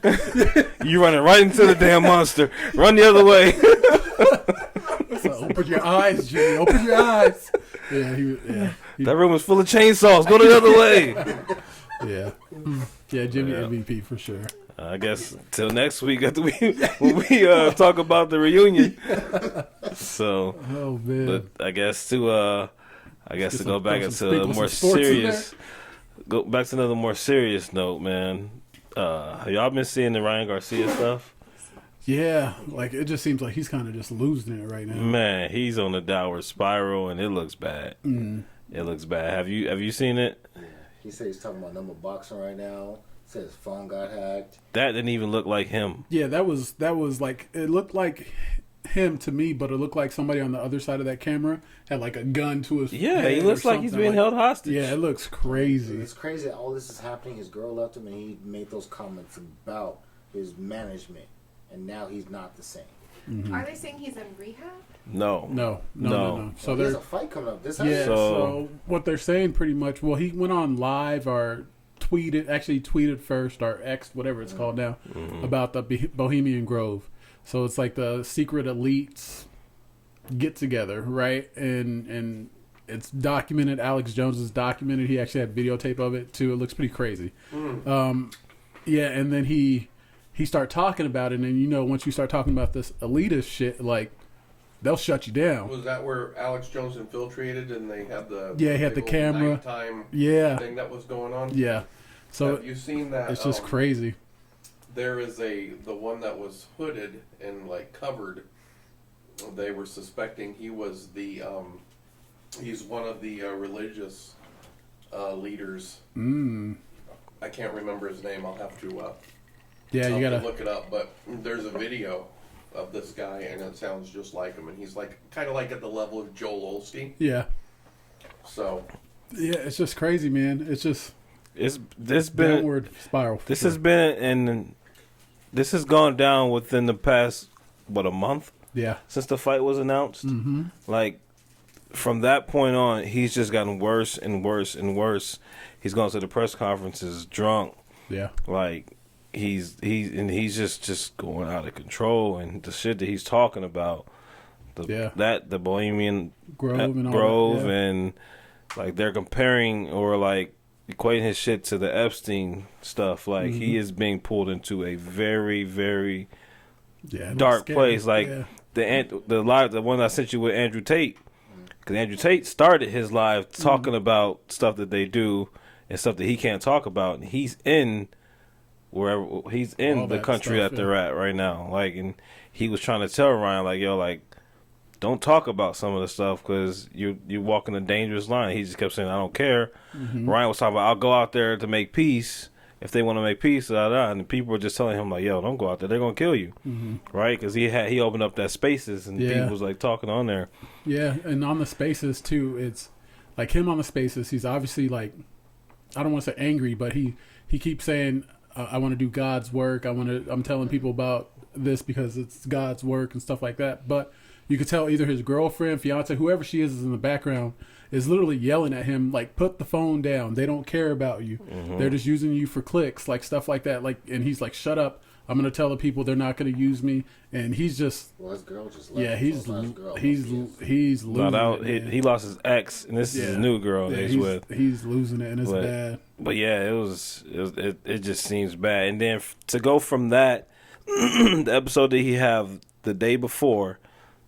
You running right into the damn monster. Run the other way. So, open your eyes, Jimmy. Open your eyes. Yeah, That room was full of chainsaws. Go the other way. yeah. Yeah, Jimmy Yeah. MVP for sure. I guess till next week after when we talk about the reunion. So, Oh man. but I guess to I guess Get to some- go back throw into some a sprinkles, more some sports in serious, go back to another more serious note, man. Have y'all been seeing the Ryan Garcia stuff? Yeah, like it just seems like he's kind of just losing it right now. Man, he's on a downward spiral, and it looks bad. It looks bad. Have you seen it? Yeah. He said he's talking about number boxing right now. Said his phone got hacked. That didn't even look like him. Yeah, that was like it looked like him to me, but it looked like somebody on the other side of that camera had like a gun to his Yeah, head he looks or like he's something. being held hostage. Yeah, it looks crazy. It's crazy that all this is happening. His girl left him, and he made those comments about his management, and now he's not the same. Are they saying he's in rehab? No. No. So there's there's a fight coming up. This yeah. has So what they're saying pretty much. Well, he went on live or tweeted first or X, whatever it's called now, about the Bohemian Grove. So it's like the secret elites get together, right? And it's documented. Alex Jones is documented. He actually had videotape of it too. It looks pretty crazy. Yeah, and then he started talking about it, and once you start talking about this elitist shit, like they'll shut you down. Was that where Alex Jones infiltrated and they had the Yeah, he had the big old camera. nighttime Yeah, thing that was going on? yeah. So have you seen that? it's just crazy. There is the one that was hooded and like covered. They were suspecting he was he's one of the religious leaders. I can't remember his name. I'll have to Yeah, you gotta look it up. But there's a video of this guy, and it sounds just like him. And he's like kind of like at the level of Joel Osteen. Yeah. So Yeah, it's just crazy, man. It's just this been downward spiral. this has been and this has gone down within the past a month Yeah. since the fight was announced. Like from that point on, he's just gotten worse and worse and worse. He's gone to the press conferences drunk. Yeah. Like he's just going out of control, and the shit that he's talking about, the Bohemian Grove and all Grove, that, yeah. and like they're comparing or like equating his shit to the Epstein stuff. Like he is being pulled into a very, very dark scary. place. Like the one I sent you with Andrew Tate, because Andrew Tate started his live talking about stuff that they do and stuff that he can't talk about. And he's in All the that country stuff, that they're at right now. Like, and he was trying to tell Ryan, like, yo, like, don't talk about some of the stuff because you're walking a dangerous line. He just kept saying, I don't care. Ryan was talking about, I'll go out there to make peace if they want to make peace, and the people were just telling him, like, yo, don't go out there, they're gonna kill you, right? Because he opened up that Spaces, and people was like talking on there. Yeah, and on the Spaces too, it's like him on the Spaces. He's obviously like, I don't want to say angry, but he keeps saying, I want to do God's work. I'm telling people about this because it's God's work and stuff like that. But you could tell either his girlfriend, fiance, whoever she is in the background, is literally yelling at him, like, put the phone down. They don't care about you. They're just using you for clicks, like stuff like that. Like, and he's like, shut up. I'm going to tell the people they're not going to use me. And he's just, Well, his girl just left. yeah, he's losing it. He lost his ex, and this is his new girl that he's with. He's losing it, and it's bad. But yeah, it just seems bad. And then to go from that, the episode that he have the day before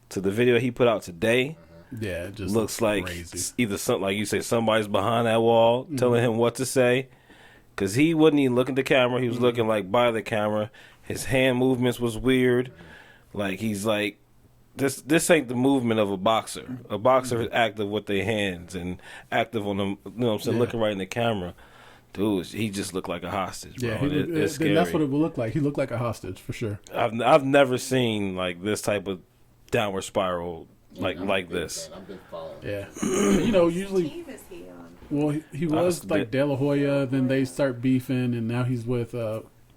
to the video he put out today, yeah, it just looks like crazy. either something like you say, somebody's behind that wall telling him what to say, because he wasn't even looking at the camera. He was looking like by the camera. His hand movements was weird. Like he's like, this ain't the movement of a boxer. A boxer is active with their hands and active on them. You know what I'm saying? Looking right in the camera. Dude, he just looked like a hostage, bro. Yeah, It's scary. that's what it would look like. He looked like a hostage for sure. I've never seen like this type of downward spiral like this. I've been following. Yeah, usually. Team is he on? Well, he was like De La Hoya. Then they start beefing, and now he's with.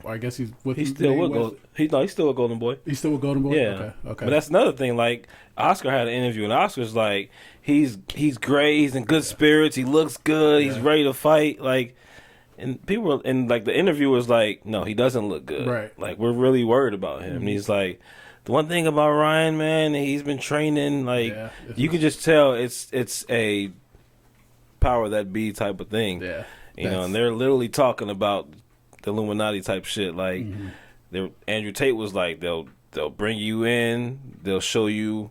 I guess he's with. He's still with he's still a Golden Boy. He's still with Golden Boy. Yeah. Okay. But that's another thing. Like Oscar had an interview, and Oscar's like, he's great. He's in good spirits. He looks good. He's ready to fight. Like, and people and like the interviewer's like, no, he doesn't look good. Right. Like we're really worried about him. And he's like, the one thing about Ryan, man, he's been training. Like you can just tell it's a power that be type of thing. Yeah. You know, and they're literally talking about the Illuminati type shit. Like Andrew Tate was like, they'll bring you in, they'll show you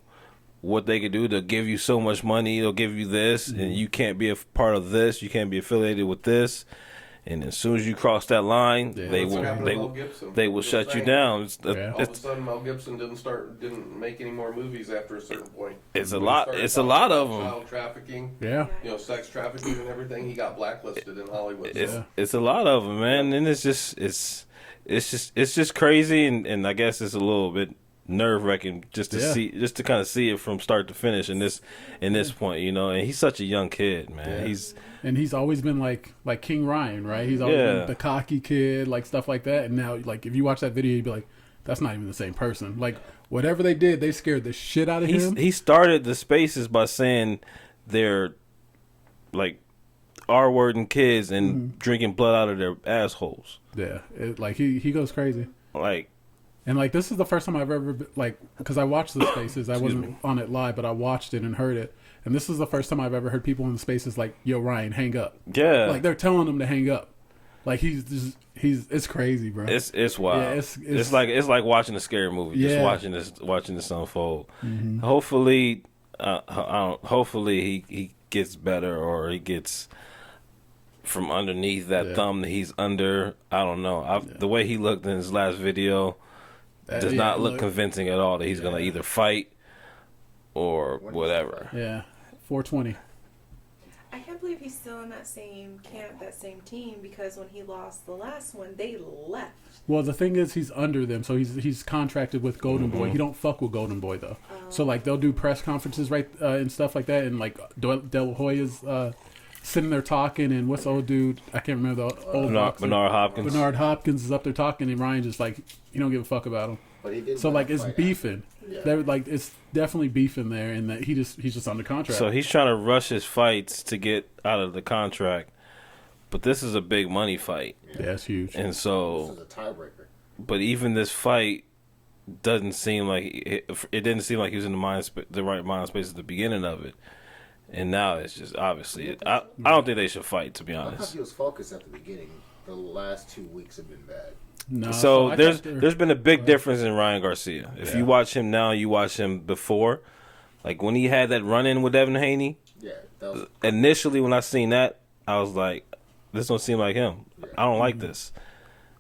what they could do. They'll give you so much money. They'll give you this, and you can't be a part of this. You can't be affiliated with this. And as soon as you cross that line, they will shut you down. All of a sudden, Mel Gibson didn't make any more movies after a certain point. It's a lot of them. Child trafficking, Yeah. Sex trafficking and everything. He got blacklisted in Hollywood. It's a lot of them, man. And it's just crazy, and I guess it's a little bit nerve-wracking just to kind of see it from start to finish in this point, and he's such a young kid, man. He's always been like King Ryan, right? He's always been the cocky kid, like stuff like that. And now, like, if you watch that video, you'd be like, that's not even the same person. Like, whatever they did, they scared the shit out of him. He started the spaces by saying they're like R-wording kids and drinking blood out of their assholes. Yeah, he goes crazy. And, this is the first time I've ever, because I watched the Spaces. I wasn't on it live, but I watched it and heard it. And this is the first time I've ever heard people in the Spaces like, yo, Ryan, hang up. Yeah. Like, they're telling him to hang up. Like, it's crazy, bro. It's wild. Yeah, it's like watching a scary movie. Yeah. Just watching this unfold. Mm-hmm. Hopefully, he gets better, or he gets from underneath that thumb that he's under. I don't know. The way he looked in his last video does not look convincing at all that he's going to either fight or whatever. Yeah, 420. I can't believe he's still in that same camp, that same team, because when he lost the last one, they left. Well, the thing is, he's under them, so he's contracted with Golden Boy. He don't fuck with Golden Boy, though. So, they'll do press conferences, right, and stuff like that, and, De La Hoya's sitting there talking, and what's the old dude? I can't remember the old Bernard Hopkins. Bernard Hopkins is up there talking, and Ryan just, he don't give a fuck about him. But he did. So, it's beefing. Yeah. It's definitely beefing there, and that he's just under contract. So he's trying to rush his fights to get out of the contract, but this is a big money fight. Yeah, it's huge. And so this is a tiebreaker. But even this fight doesn't seem like it didn't seem like he was in the right mind space at the beginning of it, and now it's just obviously. I don't think they should fight, to be honest. I thought he was focused at the beginning. The last 2 weeks have been bad. No, so there's been a big difference in Ryan Garcia. If you watch him now, you watch him before, like when he had that run-in with Devin Haney. Yeah. That was initially, when I seen that, I was like, "This don't seem like him. Yeah. I don't like this."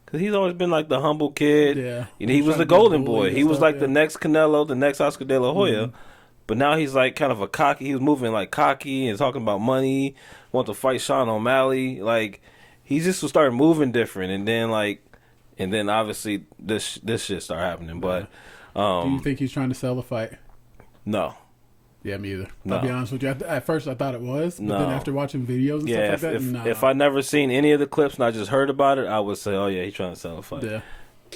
Because he's always been like the humble kid. Yeah. He was the golden boy. He was like the next Canelo, the next Oscar De La Hoya. Mm-hmm. But now he's like kind of a cocky. He was moving like cocky and talking about money. Want to fight Sean O'Malley. Like he just started moving different, and then obviously this shit started happening. But do you think he's trying to sell the fight? No. Yeah, me either. No. I'll be honest with you. At first, I thought it was, but then after watching videos and stuff like that, if I never seen any of the clips and I just heard about it, I would say, "Oh yeah, he's trying to sell a fight." Yeah.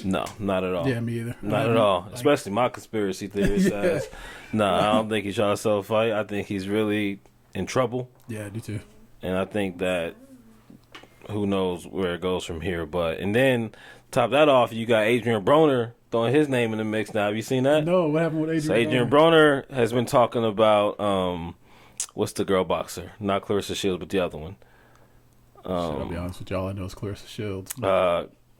No, not at all. Yeah, me either. Not at all. Especially my conspiracy theory says, no, I don't think he's trying to sell a fight. I think he's really in trouble. Yeah, I do too. And I think that who knows where it goes from here. And then top that off, you got Adrian Broner throwing his name in the mix now. Have you seen that? No, what happened with Adrian? So Adrian Broner has been talking about what's the girl boxer? Not Clarissa Shields, but the other one. I'll be honest with y'all. I know it's Clarissa Shields.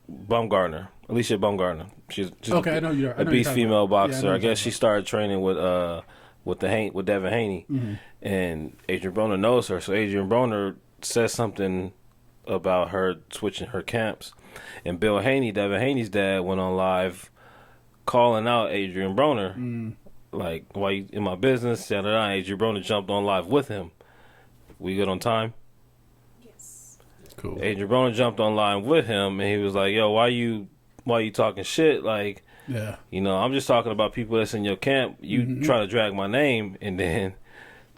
Baumgartner, Alicia Baumgartner. She's okay. I know you're a beast female boxer. I guess she started training with Devin Haney, and Adrian Broner knows her. So Adrian Broner says something about her switching her camps, and Bill Haney, Devin Haney's dad, went on live calling out Adrian Broner, like, "Why you in my business?" Adrian Broner jumped on live with him. We good on time? Cool. Adrian Broner jumped online with him, and he was like, "Yo, why you talking shit? Like, I'm just talking about people that's in your camp. You trying to drag my name." And then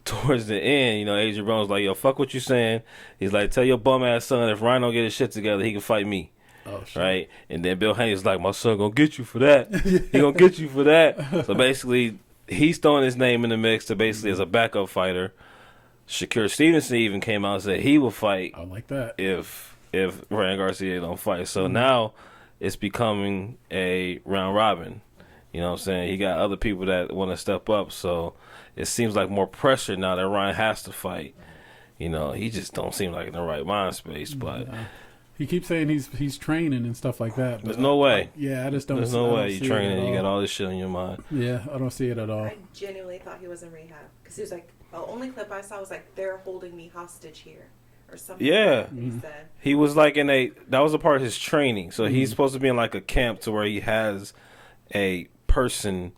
towards the end, Adrian Broner's like, "Yo, fuck what you saying." He's like, "Tell your bum ass son if Ryan don't get his shit together, he can fight me." Oh, shit. Right? And then Bill Haney's like, "My son gonna get you for that. He gonna get you for that." So basically, he's throwing his name in the mix to basically as a backup fighter. Shakur Stevenson even came out and said he will fight. I like that. If Ryan Garcia don't fight. So now it's becoming a round robin. You know what I'm saying? He got other people that want to step up. So it seems like more pressure now that Ryan has to fight. He just don't seem like in the right mind space. But He keeps saying he's training and stuff like that. There's no way. I just don't. There's no way you you're training and you got all this shit on your mind. Yeah, I don't see it at all. I genuinely thought he was in rehab because he was like, the only clip I saw was like, they're holding me hostage here or something. Yeah. Like that, he said. He was like that was a part of his training. So he's supposed to be in like a camp to where he has a person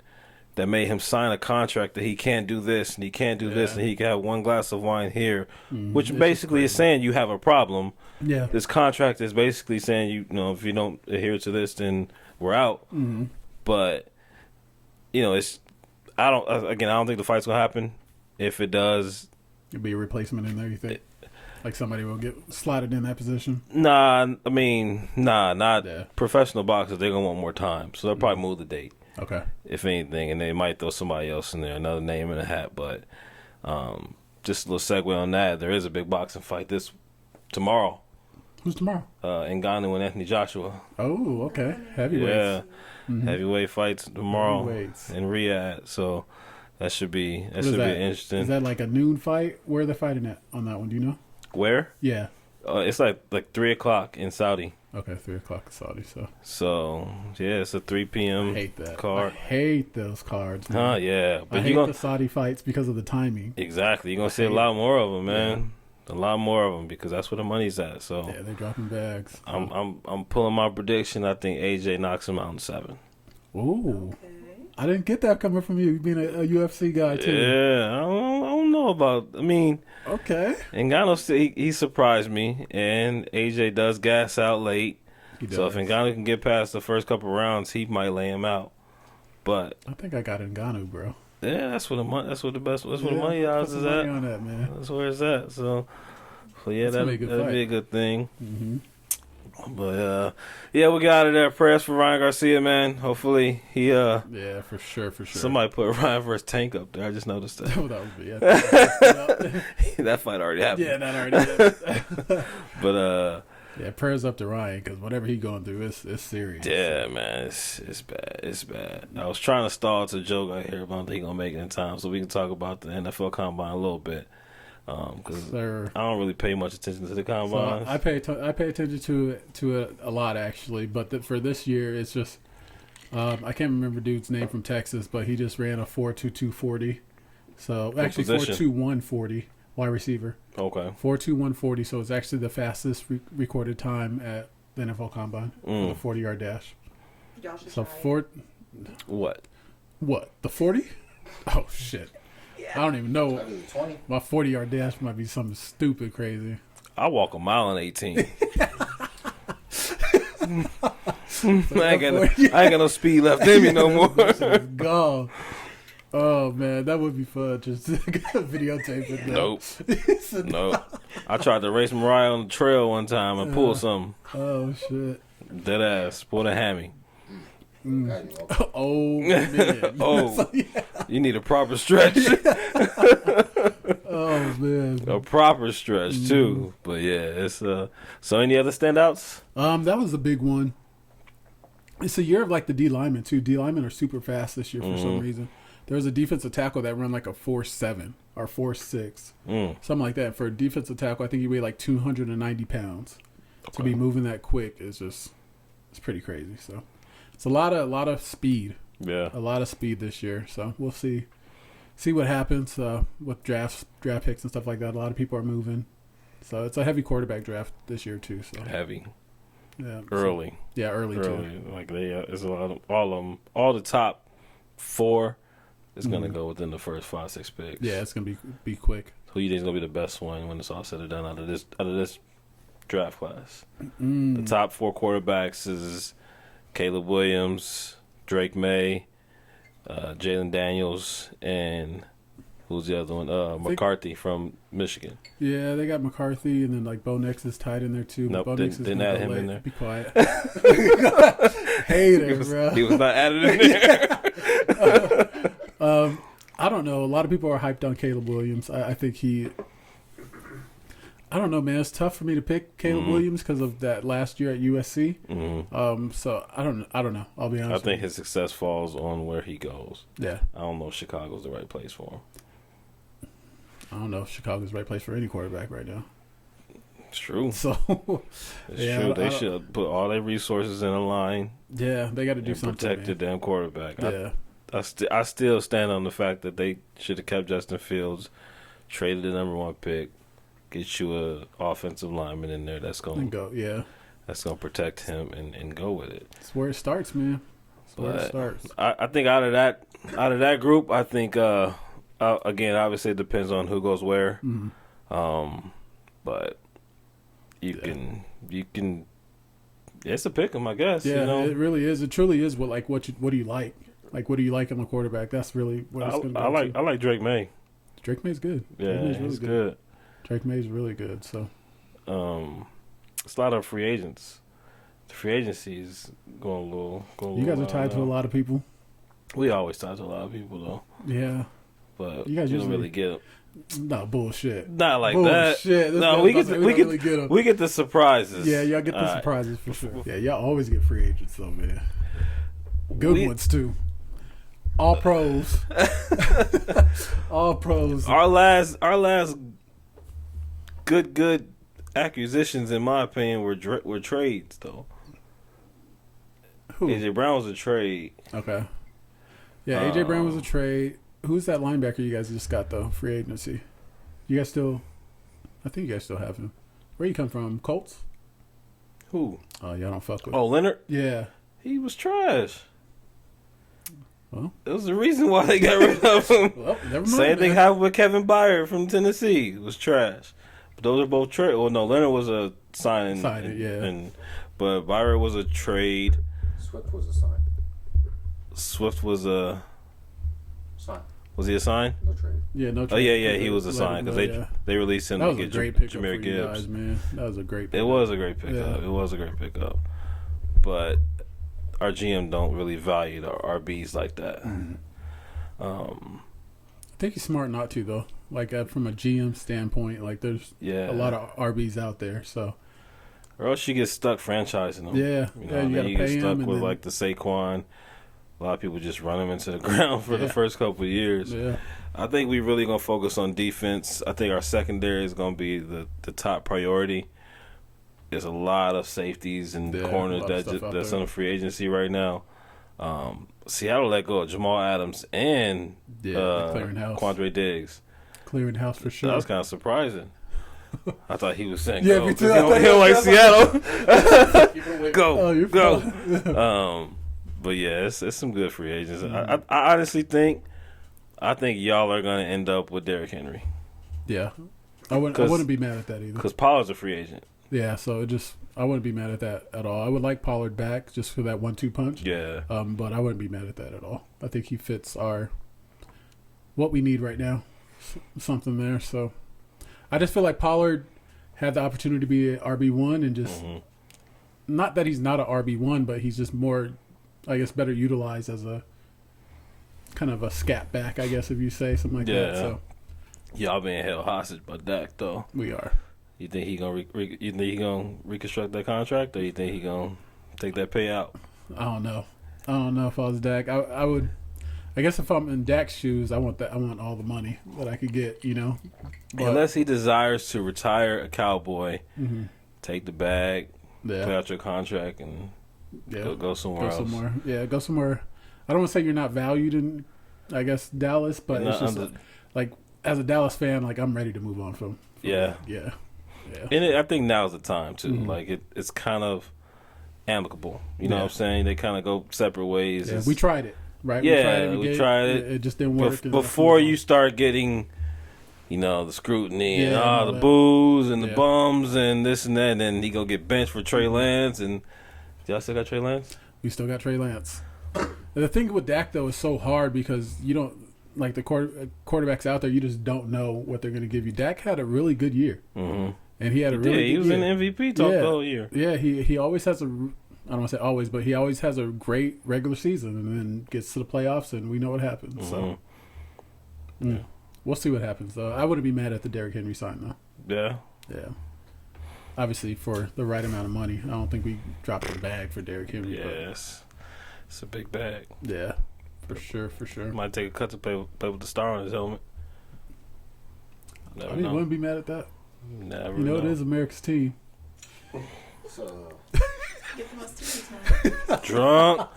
that made him sign a contract that he can't do this and he can't do this and he can have one glass of wine here, which basically is saying you have a problem. Yeah. This contract is basically saying you know if you don't adhere to this, then we're out. But you know, I don't think the fight's gonna happen. If it does, There'll be a replacement in there. You think? Like somebody will get slotted in that position? Nah, I mean, not Yeah. professional boxers. They're gonna want more time, so they'll probably move the date. Okay. If anything, and they might throw somebody else in there, another name in a hat. But just a little segue on that. There is a big boxing fight tomorrow. Who's tomorrow? Ngannou and Anthony Joshua. Oh, okay. Heavyweights. Yeah, heavyweight fights tomorrow Heavyweights. in Riyadh. So that should be What is be that? interesting. Is that like a noon fight? Where are they fighting at on that one? Do you know? Where? Yeah. It's like 3:00 in Saudi. Okay, 3:00 in Saudi. So yeah, it's a 3 p.m. I hate that card. I hate those cards. Man. Huh? Yeah, I hate the Saudi fights because of the timing. Exactly. You're gonna see a lot more of them, man. A lot more of them because that's where the money's at. So Yeah, they're dropping bags. I'm pulling my prediction. I think AJ knocks him out in 7. Ooh. Okay. I didn't get that coming from you, being a UFC guy too. Yeah, I don't know about. I mean, Okay. Ngannou he surprised me, and AJ does gas out late. He So if does. Ngannou can get past the first couple rounds, he might lay him out. But I think I got Ngannou, bro. yeah, that's where the money Yeah, odds put is some money at. on that, man. That's where it's at. So yeah, That's gonna be a that'd good be a fight. good thing. Mm-hmm. But yeah, we got out of there. Prayers for Ryan Garcia, man. Hopefully he Yeah, for sure. somebody put Ryan versus Tank up there. I just noticed that. Oh, that would be it. That fight already happened. Yeah, that already happened. But Yeah, prayers up to Ryan because whatever he's going through, it's serious. yeah, man, it's bad. It's bad. I was trying to stall to joke out here, but I don't think he's gonna make it in time, so we can talk about the NFL Combine a little bit. Because Sir. I don't really pay much attention to the So Combine. I pay attention to it a lot actually, but for this year it's just I can't remember dude's name from Texas, but he just ran a 4.2240. So actually position? 4.2140 wide receiver. Okay. 4.2140. So it's actually the fastest recorded time at the NFL Combine for the 40-yard dash. Josh is So right. What? The 40? Oh shit! Yeah. I don't even know. 20. My 40-yard dash might be something stupid crazy. I walk a mile in 18. I ain't got no speed left in me no more. That shit is gone. Oh man, that would be fun. Just videotape it. Nope. Nope. I tried to race Mariah on the trail one time and pull something. Oh shit. Dead ass. Pulled a hammy. Oh man. Oh, you need a proper stretch. Oh man. A proper stretch too. But yeah, it's so any other standouts? That was a big one. It's a year of like the D linemen too. D linemen are super fast this year for some reason. There was a defensive tackle that ran like a 4.7 or 4.6, something like that. For a defensive tackle, I think he weighed like 290 pounds. To be moving that quick is just it's pretty crazy. So it's a lot of speed. Yeah. A lot of speed this year. So we'll see what happens with draft picks and stuff like that. A lot of people are moving. So it's a heavy quarterback draft this year too. So Heavy. yeah, Early. yeah, early too. Like it's a lot of all of them. All the top 4 is gonna go within the first 5-6 picks. Yeah, it's gonna be quick. Who you think is gonna be the best one when it's all said and done out of this draft class? Mm. The top 4 quarterbacks is Caleb Williams, Drake May, Jalen Daniels, and who's the other one? McCarthy from Michigan. Yeah, they got McCarthy and then like Bo Nix is tied in there too. Nope, Bo Nix is didn't gonna add go him in late. there. Be quiet. Hater, bro. He was not added in there. I don't know. A lot of people are hyped on Caleb Williams. I think he. I don't know, man. It's tough for me to pick Caleb Williams because of that last year at USC. So I don't know. I'll be honest. I think his success falls on where he goes. Yeah. I don't know if Chicago's the right place for him. I don't know if Chicago's the right place for any quarterback right now. It's true. So It's true. They should put all their resources in a line. Yeah, they got to do and something. Protect the damn quarterback. Yeah. I still stand on the fact that they should have kept Justin Fields, traded the number 1 pick, get you a offensive lineman in there that's going to go. Yeah. That's going to protect him and go with it. That's where it starts, man. That's where it starts. I think out of that group, I think again, obviously it depends on who goes where. Mm-hmm. But you can it's a pick 'em, I guess. Yeah, you know? it really is. It truly is. What do you like? Like, what do you like in the quarterback? That's really what it's going to be. I like Drake May. Drake May's good. Yeah, Drake May's really he's good. Drake May's really good. So, it's a lot of free agents. The free agency is going a little. You guys are tied to a lot of people. We always tied to a lot of people, though. Yeah, but you guys don't really get them. No bullshit. Not like bullshit. that. No, we get the surprises. Yeah, y'all get the surprises for sure. Yeah, y'all always get free agents though, man. Good ones too. All pros. All pros. Our last good acquisitions, in my opinion, were trades though. Who? AJ Brown was a trade. Okay. Yeah, AJ Brown was a trade. Who's that linebacker you guys just got though? Free agency. You guys still? I think you guys still have him. Where you come from? Colts? Who? Oh, y'all don't fuck with. Oh, Leonard. Yeah. He was trash. Well, it was the reason why they got rid of him. Well, never mind. Same thing happened with Kevin Byard from Tennessee. It was trash. But those are both trade. Well, no, Leonard was a signing. But Byard was a trade. Swift was a sign. Swift was a sign. Was he a sign? No trade. Yeah, no trade. Oh yeah, he was a sign because they released him to get Jahmyr Gibbs. Guys, man. That was a great pickup. It was a great pickup. It was a great pickup. But our GM don't really value the RBs like that. Mm-hmm. I think he's smart not to though. Like from a GM standpoint, like there's a lot of RBs out there, so. Or else you get stuck franchising them. Yeah, you gotta get stuck with like the Saquon. A lot of people just run him into the ground for the first couple of years. Yeah. I think we really gonna focus on defense. I think our secondary is gonna be the top priority. There's a lot of safeties and corners that's on the free agency right now. Seattle let go of Jamal Adams and Quandre Diggs. Clearing house for sure. That was kind of surprising. I thought he was saying go. Me too. He don't like Seattle. Go. But yeah, it's some good free agents. Mm-hmm. I honestly think y'all are gonna end up with Derrick Henry. Yeah, I wouldn't be mad at that either. Because Pollard's a free agent. Yeah, so I wouldn't be mad at that at all. I would like Pollard back just for that 1-2 punch. Yeah. But I wouldn't be mad at that at all. I think he fits what we need right now. Something there. So I just feel like Pollard had the opportunity to be an RB1 and just not that he's not an RB1, but he's just more, I guess, better utilized as a kind of a scat back, I guess, if you say something like that. So y'all being held hostage by Dak, though. We are. You think he gonna reconstruct that contract, or you think he gonna take that payout? I don't know if I was Dak. I would. I guess if I'm in Dak's shoes, I want all the money that I could get. You know, unless he desires to retire a Cowboy, take the bag, play out your contract, and go somewhere else. Go somewhere. I don't want to say you're not valued in, I guess, Dallas, but it's just like as a Dallas fan, like I'm ready to move on from. Yeah. And I think now's the time too. Like it's kind of amicable. You know what I'm saying? They kind of go separate ways. Yeah, we tried it, right? Yeah, we tried it. It just didn't work. Before you start getting, the scrutiny and the boos and the bums and this and that, and then he gonna get benched for Trey Lance. And y'all still got Trey Lance? We still got Trey Lance. The thing with Dak though is so hard because you don't like the quarterbacks out there. You just don't know what they're gonna give you. Dak had a really good year. Mm-hmm. And he had a really he was in MVP talk the whole year. Yeah, he always has I don't want to say always, but he always has a great regular season and then gets to the playoffs and we know what happens. Mm-hmm. So we'll see what happens though. I wouldn't be mad at the Derrick Henry sign though. Yeah. Obviously for the right amount of money. I don't think we dropped the bag for Derrick Henry. Yes. It's a big bag. Yeah. For sure. Might take a cut to play with the star on his helmet. I wouldn't be mad at that. Never You know, know. it is America's team. So Get the most time. Drunk.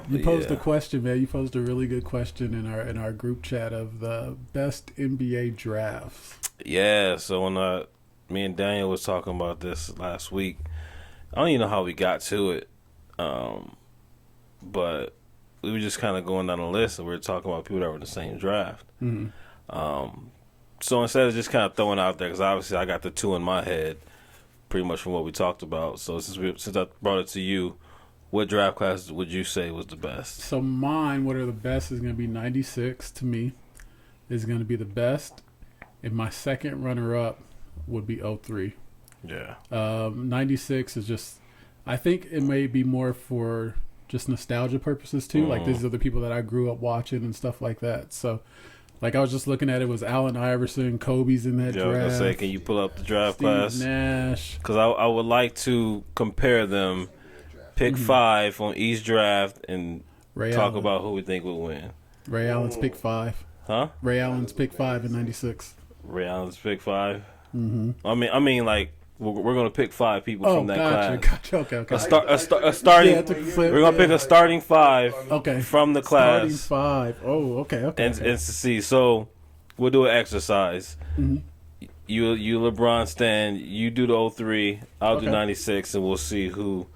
You posed a question, man. You posed a really good question in our group chat of the best NBA drafts. Yeah, so when me and Daniel was talking about this last week, I don't even know how we got to it, but we were just kind of going down the list, and we were talking about people that were in the same draft. So instead of just kind of throwing out there, because obviously I got the two in my head, pretty much from what we talked about. So since I brought it to you, what draft class would you say was the best? So mine, what are the best, is going to be 96 to me. Is going to be the best. And my second runner-up would be 03. Yeah. 96 is just, I think it may be more for just nostalgia purposes too. Like these are the people that I grew up watching and stuff like that. So like I was just looking at it, was Allen Iverson, Kobe's in that Yeah, I was draft. gonna say, can you pull up the draft Steve class? Nash. Because I would like to compare them, pick 5 on each draft, and Ray talk Allen. about who we think will win. Ray Allen's pick 5. Huh? Ray Allen's pick 5 in 96. Ray Allen's pick 5. I mean, like we're gonna pick 5 people Oh, from that class. gotcha. Okay. A starting. Yeah, I took the flip. We're gonna pick a starting 5 Okay. from the Starting class, 5. Oh, okay. and to see. So we'll do an exercise. You LeBron Stan, you do the 03, I'll do Okay. 96, and we'll see who.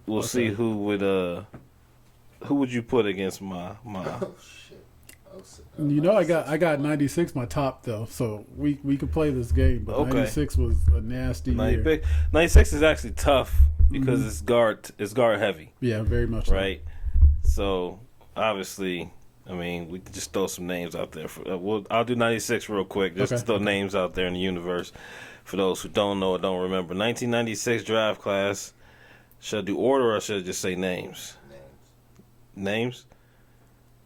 We'll see who would you put against my. oh shit. You know, I got 96 my top though, so we could play this game. But Okay. 96 was a nasty year. 96 is actually tough because it's guard heavy, Yeah, very much. so. right? So obviously, I mean, we could just throw some names out there. I'll do 96 real quick, just to throw names out there in the universe for those who don't know or don't remember. 1996 draft class. Should I do order or should I just say names? Names?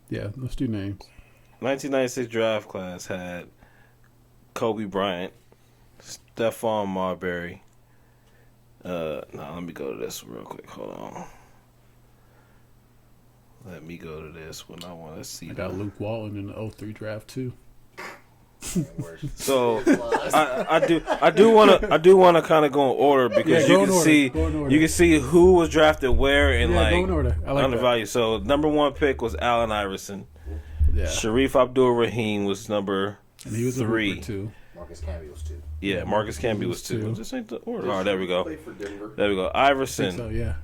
Yeah, let's do names. 1996 draft class had Kobe Bryant, Stephon Marbury. Let me go to this real quick. Hold on. Let me go to this one. I want to see. I got Luke Walton in the 03 draft too. So I do want to kind of go in order because Yeah, you can see who was drafted where and Yeah, like go in order. I like undervalued. So number 1 pick was Allen Iverson. Yeah, Sharif Abdul-Rahim was number and he was 3. a Hooper too. Marcus Camby was 2. Yeah, Marcus Camby was 2. This ain't the order. All right, there we go. Play for Denver. There we go. I Iverson, think so, yeah.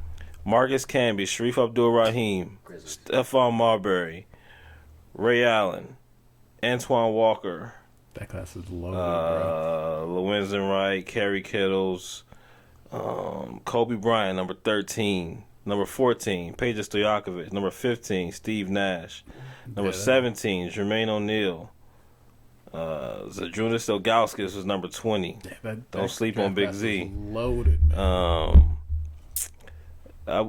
Marcus Camby, Sharif Abdul-Rahim, Grizzlies. Stephon Marbury, Ray Allen, Antoine Walker, That class is loaded, bro. Lorenzen Wright, Kerry Kittles, Kobe Bryant, number 13. Number 14, Peja Stojakovic. Number 15, Steve Nash. Number 17, Jermaine O'Neal. Zadrunas Ilgauskas was number 20. Yeah, Don't sleep on Big class Z. is loaded, man. I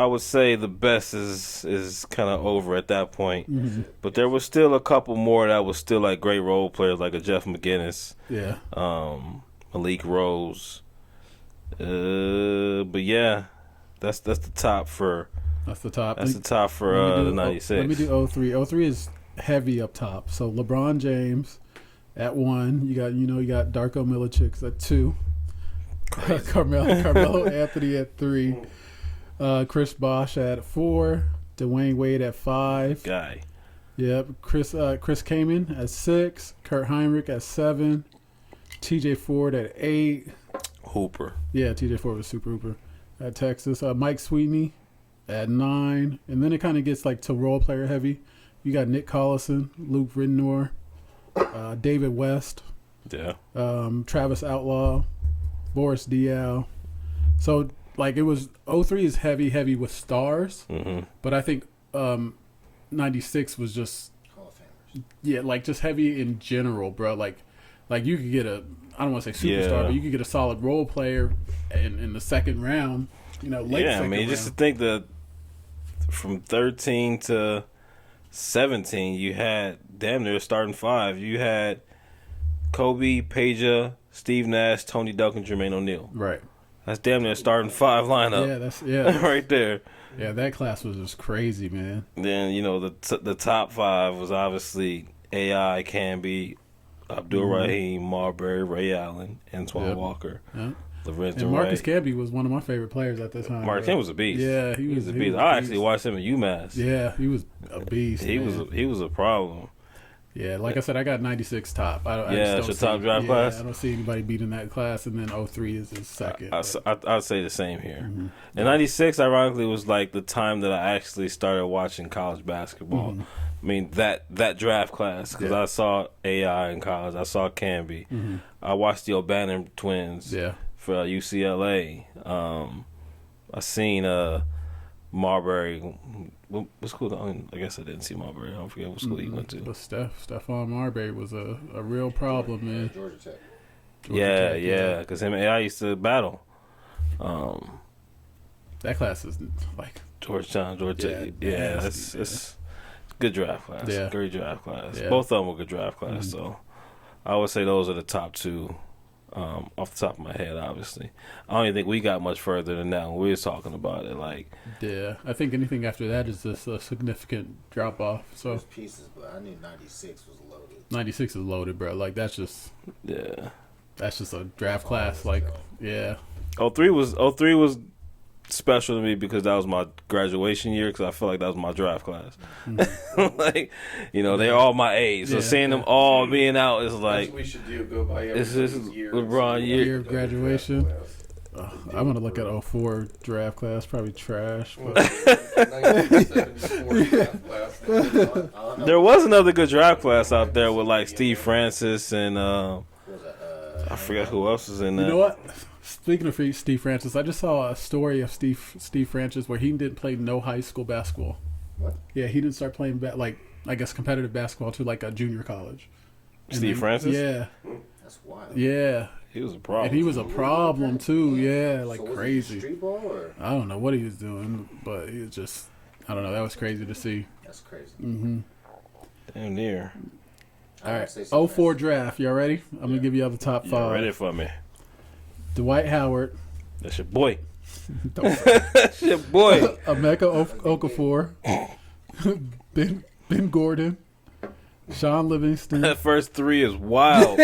would say the best is kind of over at that point. But there was still a couple more that was still like great role players, like a Jeff McGinnis, Yeah. Malik Rose. But yeah, that's the top for That's the top. the 96. Let me do 03. 03 is heavy up top. So LeBron James at 1. You got Darko Milicic at 2. Carmelo Anthony at 3. Chris Bosh at 4. Dwayne Wade at 5. Guy. Yep. Chris Kaman at 6. Kurt Heinrich at 7. TJ Ford at 8. Hooper. Yeah, TJ Ford was super hooper at Texas. Mike Sweetney at 9. And then it kind of gets like to role player heavy. You got Nick Collison, Luke Ridnour, David West, Yeah. Travis Outlaw, Boris Diaw. So like it was 03 is heavy with stars, but I think 96 was just Hall of Famers. like just heavy in general, bro. Like you could get I don't want to say superstar, but you could get a solid role player in the second round. Late Yeah, I second mean, round. just to think that from 13 to 17, you had damn near starting 5. You had Kobe, Peja, Steve Nash, Tony Duncan, Jermaine O'Neal. Right. That's damn near starting 5 lineup. Yeah, right there. Yeah, that class was just crazy, man. Then the top 5 was obviously AI, Camby, Abdul Rahim, Marbury, Ray Allen, Antoine Walker, Lorenzo And Marcus Ray. Camby was one of my favorite players at the time. Marcus Camby was a beast. Yeah, he was a beast. I actually watched him at UMass. Yeah, he was a beast. He was a problem. Yeah, like I said, I got 96 top. I Yeah, just it's your top draft class? I don't see anybody beating that class, and then 03 is his second. I'd say the same here. Mm-hmm. And 96, ironically, was like the time that I actually started watching college basketball. Mm-hmm. I mean, that draft class, because I saw AI in college. I saw Camby. Mm-hmm. I watched the O'Bannon twins Yeah. for UCLA. I seen Marbury. What school? I guess I didn't see Marbury. I don't forget what school he went to. But Stephon Marbury was a real problem, man. Georgia Tech. Yeah, because him and AI used to battle. That class is like Georgia Tech. Yeah, it's good draft class. Yeah. Great draft class. Yeah. Both of them were good draft class. So I would say those are the top 2. Off the top of my head, obviously. I don't even think we got much further than that when we was talking about it. Like, yeah, I think anything after that is just a significant drop off. So There's pieces, but I knew 96 was loaded. 96 is loaded, bro. Like that's just a draft class. Like yeah, 03 was special to me because that was my graduation year, because I feel like that was my draft class. Like, they're all my age, so seeing them all being out is like, That's what we should do. Go by this everybody's is year. LeBron year of graduation. I'm gonna look at 04 draft class. Probably trash. But 1974 draft class. There was another good draft class out there with like Steve Francis and I forget who else was in that. you know what? Speaking of Steve Francis, I just saw a story of Steve Francis where he didn't play no high school basketball. What? Yeah, he didn't start playing I guess competitive basketball to like a junior college. Steve Francis? Yeah, That's wild. yeah. He was a problem. And he was a problem too. Yeah, like So was it crazy. street ball or? I don't know what he was doing, but he was just, I don't know. That was crazy to see. That's crazy. Mm-hmm. Damn near. All right, Say something 04 draft. Y'all ready? I'm gonna give you all the top You 5. ready for me? Dwight Howard, That's your boy. That's your boy. Emeka Okafor, Ben Gordon, Sean Livingston. That first 3 is wild.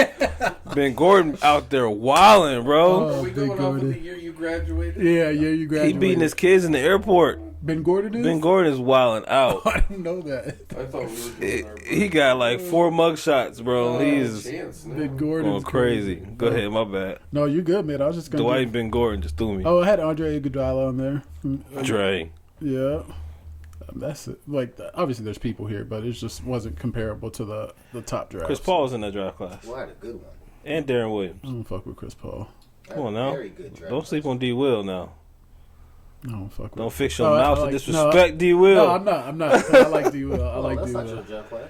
Ben Gordon out there wilding, bro. Are we Ben going off of Gordon. the year you graduated? Yeah, you He graduated. beating his kids in the airport. Ben Gordon is? Ben Gordon is wilding out. I didn't know that. I thought we were doing our He got like 4 mug shots, bro. He's chance now. Ben Gordon. going crazy. Go ahead, my bad. No, you good, man. I was just gonna. Dwight and Ben Gordon just threw me. Oh, I had Andre Iguodala on there. Dre. Yeah. That's it. Like, obviously, there's people here, but it just wasn't comparable to the top draft. Chris Paul was in that draft class. Well, I had a good one. And Darren Williams. I don't fuck with Chris Paul. I Come had on a now. very good draft Don't sleep class. on D. Will now. I don't fuck with. Don't fix your Oh, I mouth like- and disrespect D. Will. No, I'm not. 'Cause I like D. Will. I Oh, like that's D. not your Will. draft class.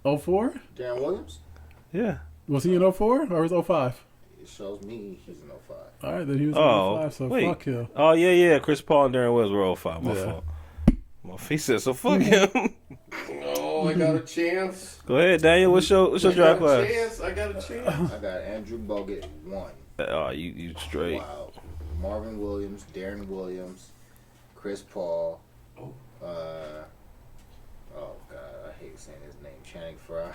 04? Darren Williams? Yeah. Was he in 04 or was 05? It shows me he's in 05. All right, then he was in Oh, 05, so wait. fuck him. Oh, yeah. Chris Paul and Darren Williams were 05. My Yeah. fault. My he said, so fuck him. Oh, I got a chance. Go ahead, Daniel. What's your I draft got a class? chance. I got a chance. I got Andrew Bogut 1. Oh, you straight. Wow. Marvin Williams, Darren Williams, Chris Paul. Oh. Oh God, I hate saying his name. Channing Frye.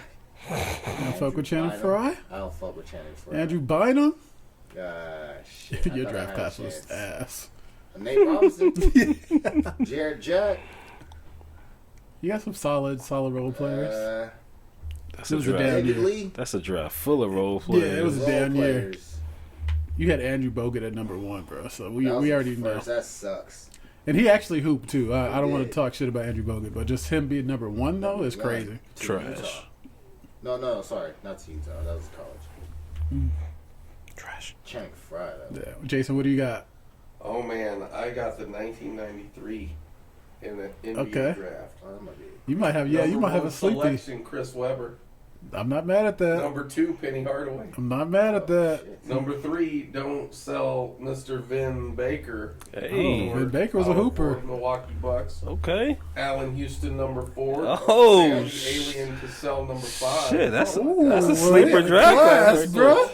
You don't fuck with Shannon Fry? I don't fuck with Channing Frye. Andrew Bynum? Shit, I Your thought I draft had a class was chance. ass. Nate Robinson, Jared Jack. You got some solid role players. That's It a was a draft. damn David year. Lee. That's a draft full of role Yeah, players. it was a Role damn year. players. You had Andrew Bogut at number 1, bro. So we That was the already know. first. That sucks. And he actually hooped too. I don't want to did. talk shit about Andrew Bogut, but just him being number 1 though is None. crazy. To Trash. Utah. No, sorry, not to Utah. That was college. Trash. Channing Frye. Though. Yeah. Jason, what do you got? Oh man, I got the 1993 in the NBA Okay. draft. Oh, that might be. You might have, yeah, you Number might have a one sleepy. selection, Chris Webber. I'm not mad at that. Number 2, Penny Hardaway. I'm not mad at that. Shit. Number 3, don't sell Mr. Vin Baker. Hey. Oh, Vin Baker was a Power hooper. forward, Milwaukee Bucks. Okay. Allen Houston, number 4. Oh, And Alien Cassell, number 5. shit. That's Ooh, a well, sleeper yeah, draft class, class, bro.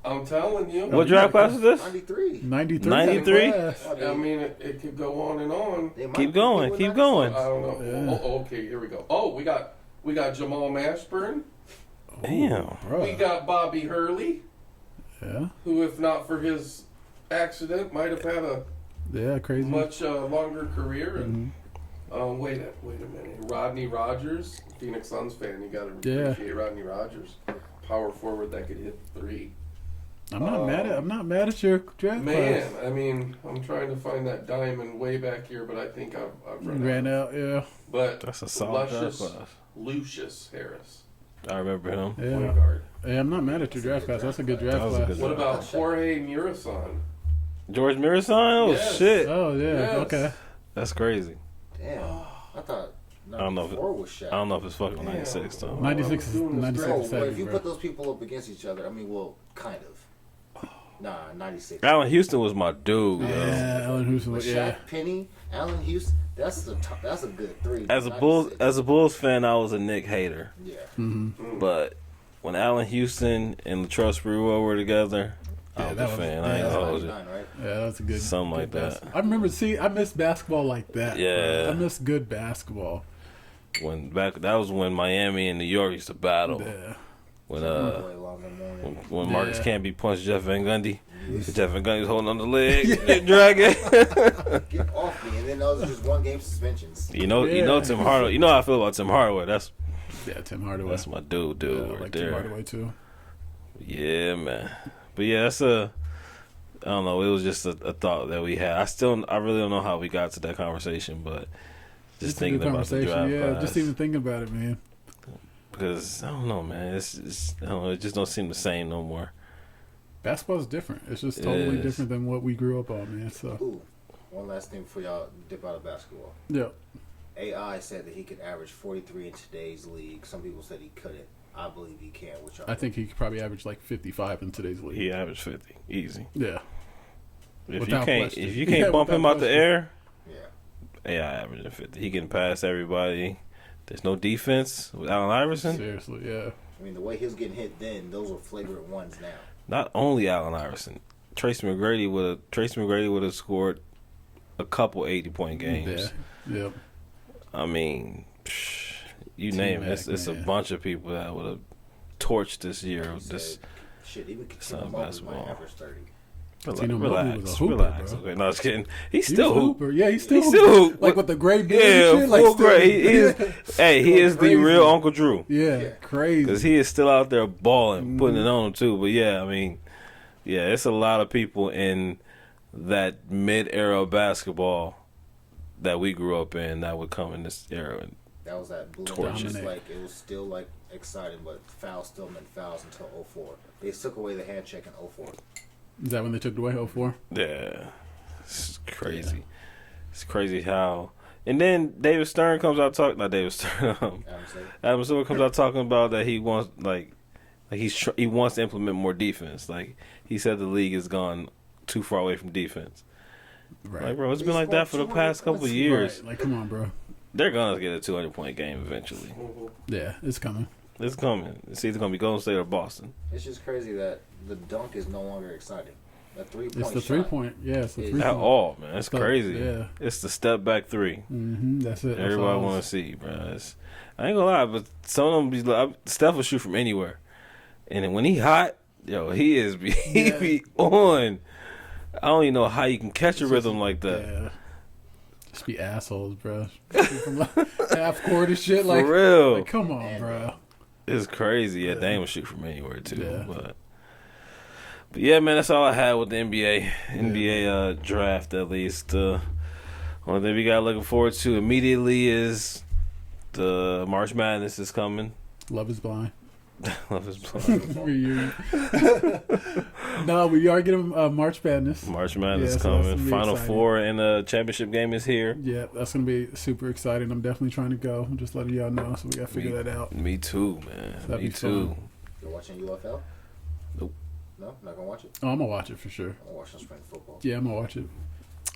I'm telling you. What draft class is this? 93. 93. 93? I mean, it could go on and on. Keep going. Keep going. I don't know. Yeah. Oh, okay, here we go. Oh, we got Jamal Mashburn. Damn. Bro. We got Bobby Hurley, Yeah. who, if not for his accident, might have had a Yeah, crazy. much longer career. And Mhm. wait a minute. Rodney Rogers, Phoenix Suns fan. You got to Yeah. appreciate Rodney Rogers, power forward that could hit three. I'm not mad at your draft Man, class. I mean, I'm trying to find that diamond way back here, but I think I've Ran out, yeah. But That's a solid draft Luscious class. Lucius Harris, I remember him. Yeah. point guard. Hey, I'm not mad at your draft class. That's a good draft That was a class. good What draft. about Jorge Murasan? George Mirasan? Oh, Yes. shit. Oh, yeah. Yes. Okay. That's crazy. Damn. I thought I don't know if 94 was Shaq. I don't know if it's fucking Damn. 96, though. 96 is Doing this 96 Bro, is but if 70, you bro. put those people up against each other, I mean, well, kind of. Nah, 96. Allen Houston was my dude, yo. Yeah, Allen Houston. With Yeah. Shaq Penny, Allen Houston, that's a good three. As a 96. Bulls fan, I was a Nick hater. Yeah. Mm-hmm. But when Allen Houston and Latrell Sprewell were together, I Yeah, was that a was- fan. I yeah, ain't That's gonna hold you. 99, right? Yeah, that's a good. Something like good that. basketball. I remember. I miss basketball like that. Yeah. bro. I miss good basketball. That was when Miami and New York used to battle. Yeah. When Boy, Lonzo Mourning. when Marcus Yeah. Camby punched Jeff Van Gundy. Yes. Jeff Van Gundy was holding on the leg, dragging. Get off me, and then those are just one game suspensions. you know Tim Hardaway. You know how I feel about Tim Hardaway. That's Yeah, Tim Hardaway. my dude, Yeah, I right like there. Tim Hardaway too. Yeah, man. But yeah, that's I don't know. It was just a thought that we had. I really don't know how we got to that conversation, but just It's a thinking good about the conversation. draft Yeah, class, just even thinking about it, man. because I don't know, man. It's I don't know. It just don't seem the same no more. Basketball's different. It's just It totally is. different than what we grew up on, man. So Ooh, one last thing before y'all dip out of basketball. yeah, AI said that he could average 43 in today's league. Some people said he couldn't. I believe he can. Which I think he could probably average like 55 in today's league. He averaged 50, easy. Yeah, If Without question. you can't Yeah, bump him without out the question. air, Yeah. AI averaging 50. He can pass everybody. There's no defense with Allen Iverson. seriously, yeah. I mean, the way he was getting hit then, those were flagrant ones now. Not only Allen Iverson, Tracy McGrady would have scored a couple 80-point games. Yeah, yeah. I mean, you name it. T-Mac, It's a man. bunch of people that would have torched this year. He This said, shit, even not Tino Mobley basketball. might average 30. Tino Mobley relax, was a hooper, relax. bro. Okay, no, I was kidding. He's He still was a hoop. hooper. Yeah, he's still He's still hoop. like with the gray beard Yeah, and shit. Like full still, gray. He is. Hey, he is the Crazy. real Uncle Drew. Yeah, Yeah. crazy. Because he is still out there balling, putting Mm-hmm. it on him too. But yeah, I mean, yeah, it's a lot of people in that mid-era basketball that we grew up in that would come in this era. And That was that blue. Torch It was it. like it was still like exciting, but fouls still meant fouls until 04. They took away the hand check in 04. Is that when they took it away? 04? yeah, it's crazy. It's crazy how. And then David Stern comes out talking. Not David Stern. Adam said, Adam Silver comes out talking about that he wants he wants to implement more defense. Like he said, the league has gone too far away from defense. Right. Like, bro, it's He been like that scored for the past 200 couple points. of years. Right. Like, come on, bro. They're gonna get a 200-point game eventually. Yeah, it's coming. It's coming. It's either gonna be Golden State or Boston. it's just crazy that the dunk is no longer exciting. That 3-point It's the shot. 3-point. Yeah, it's the At 3-point. At all, man. It's Step- crazy. yeah. It's the step back three. Mm-hmm. That's it. Everybody want to see, bro. I ain't gonna lie, but some of them be like, Steph will shoot from anywhere, and then when he hot, yo, he Yeah. be on. I don't even know how you can catch a rhythm like that. Yeah. Just be assholes, bro. From like half court and shit. For Like, real, like, come on, bro. it's crazy. Yeah, Yeah. Dame will shoot from anywhere too. Yeah. But yeah, man, that's all I had with the NBA draft at least. Only thing we got looking forward to immediately is the March Madness is coming. Love is blind. Love is blind. Reunion. No, we are getting March Madness. March Madness Yeah, so that's coming. gonna be Final exciting. Four and the championship game is here. Yeah, that's gonna be super exciting. I'm definitely trying to go. I'm just letting y'all know, so we gotta figure that out. Me too, man. That'd Me be too. fun. You're watching UFL? Nope. No, not gonna watch it. Oh, I'm gonna watch it for sure. I'm gonna watch some spring football. Yeah, I'm gonna watch it.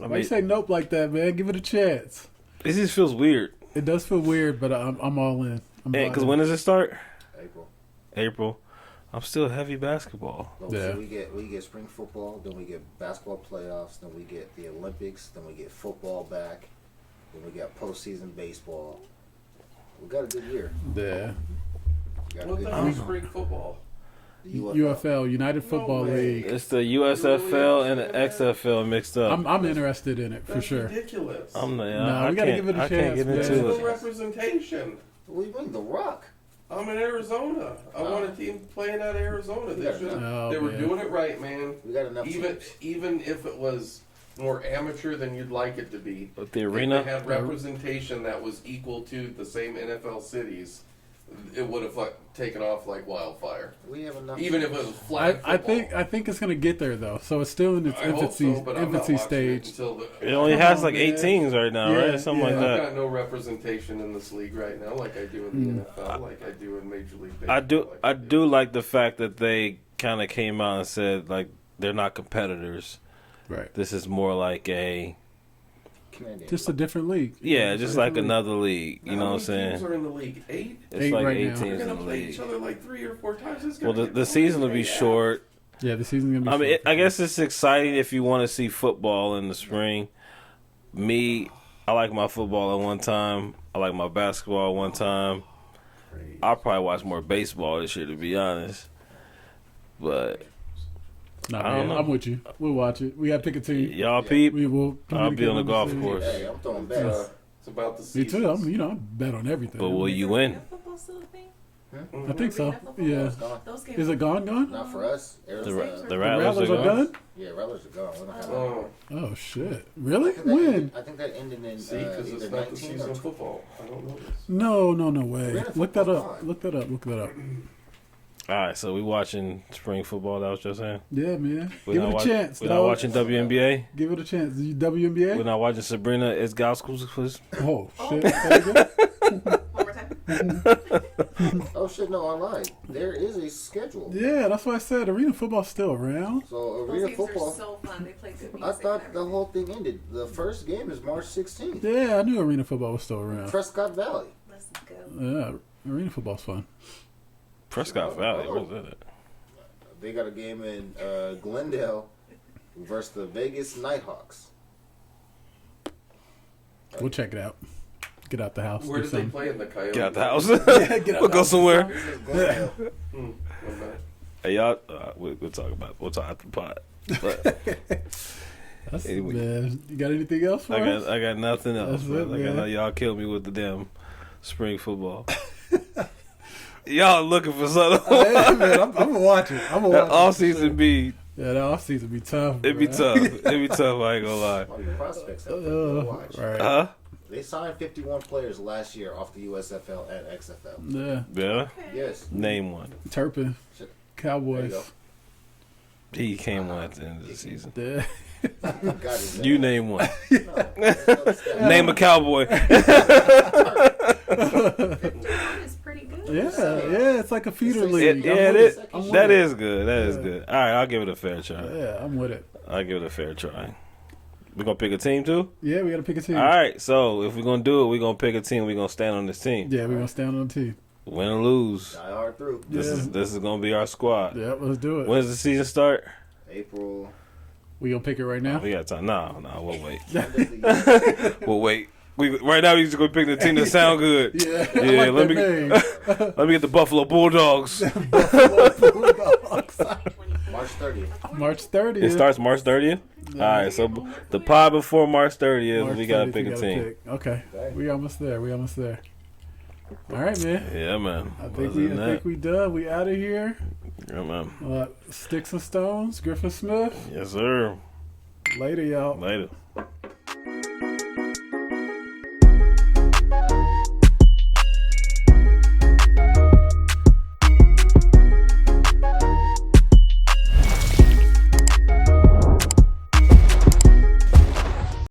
I Why you mean, say nope like that, man? Give it a chance. it just feels weird. It does feel weird, but I'm all in. I'm Because buying when does it start? April. April. I'm still heavy basketball. Yeah. So we get spring football, then we get basketball playoffs, then we get the Olympics, then we get football back, then we got postseason baseball. We got a good year. Yeah. We got a What good the year. hell is spring football? The UFL, United Football No way. League. It's the USFL and the XFL mixed up. I'm interested in it for That's sure. ridiculous. I'm the, No, I we gotta can't- give it a I can't chance, get man. There's into no it. representation. What do you mean, The Rock? I'm in Arizona. I want a team playing out of Arizona. They should. Oh, They were man. doing it right, man. We got enough Even teams. even if it was more amateur than you'd like it to be, But the if arena, they had representation that was equal to the same NFL cities, it would have taken off like wildfire. We have enough. Even if it was flag I football. think it's gonna get there though. So it's still in its I hope infancy so, but I'm not infancy watching it stage. until it only Come has on, like 8 man. teams right now, Yeah, right? Something yeah. like I've that. got no representation in this league right now, like I do in the NFL, like I do in Major League Baseball. I do like the fact that they kind of came out and said like they're not competitors. Right. This is more like a Canadian. Just a different league. just like another league. You How know what I'm many saying? teams are in the league? 8? It's 8 like right 8 now. teams We're in gonna the play league. each other like 3 or 4 times. It's Well, gonna the get season will be boring. short. Yeah, the season's gonna be. I mean, short. I guess it's exciting if you want to see football in the spring. Me, I like my football at one time. I like my basketball at one time. I'll probably watch more baseball this year, to be honest. But Nah, I don't man, know. I'm with you. We'll watch it. We gotta pick a team. y'all peep. We will. I'll be on the golf series. course. Hey, I'm throwing It's, bets. it's about the Me season. too. I bet on everything. But will you win? Football still a thing? I think so. Arena football? Yeah. It's gone. Those games Is it gone? Not for us. The Arizona. the The Rattlers are done? gone. Yeah, Rattlers are gone. We don't have Oh, Oh shit! Really? I think that When? ended- I think that ended in see, because either it's not the 19 season or of football. I don't know this. No way. Arena Look that football's up. gone. Look that up. Look that up. All right, so we watching spring football. That was just saying. Yeah, man. We're Give not it a watch- chance. We're not dog. watching WNBA. Give it a chance. You We're WNBA? not watching Sabrina Isgauskas. Oh shit! That good? One more time. Oh shit! No, I lied. There is a schedule. Yeah, that's why I said arena football's still around. So Those arena games football. are so fun. They play good music. I thought and the everything. whole thing ended. The first game is March 16th. Yeah, I knew arena football was still around. Prescott Valley. Let's go. Yeah, arena football's fun. Prescott Valley. Where's that at? They got a game in Glendale versus the Vegas Nighthawks. We'll check it out. Get out the house. Where do did they something. play in the Coyote? Get out the house. Get out We'll go somewhere. This is Glendale. One minute. Hey, y'all, we'll talk about. We'll talk after the pod. But That's, Anyway. man, you got anything else for us? I got nothing else. That's Man. it, Like, I know man. y'all killed me with the damn spring football. Y'all looking for something? Yeah, man, I'm gonna watch it. I'm gonna That watch off it. season be Yeah, the off season be tough. it be bro. tough. It be tough. I ain't gonna lie. One of the prospects out there to watch. Right. Huh? They signed 51 players last year off the USFL and XFL. Yeah. Yeah. Yes. Name one. Turpin. Shit. Cowboys. There He came one at the end of the season. Yeah. Got his You name. name one. No, that's not the stat. Name a cowboy. 51 is pretty good. Yeah, it's like a feeder It's league. Yeah, I'm it with is. I'm with That it. is good. That is Yeah. good. All right, I'll give it a fair try. Yeah, I'm with it. I'll give it a fair try. We gonna pick a team too? Yeah, we gotta pick a team. All right. So if we're gonna do it, we're gonna pick a team. We're gonna stand on this team. Yeah, we're gonna stand on the team. Win or lose. Die hard through. This Yeah. is gonna be our squad. Yeah, let's do it. When's the season start? April. We gonna pick it right now? We got time. No, we'll wait. End of the year. We'll wait. Right now, we just gonna pick the team that sound good. Yeah, Yeah, I like let that Let me get the Buffalo Bulldogs. name. Bulldogs. March 30th. March 30th. It starts March 30th. All right, so the pod before March 30th, March we gotta 30th, pick we a gotta team. pick. Okay. Okay. We almost there. All right, man. Yeah, man. I Other think than we done. We out of here. Yeah, man. Sticks and Stones, Griffin Smith. Yes, sir. Later, y'all. Later.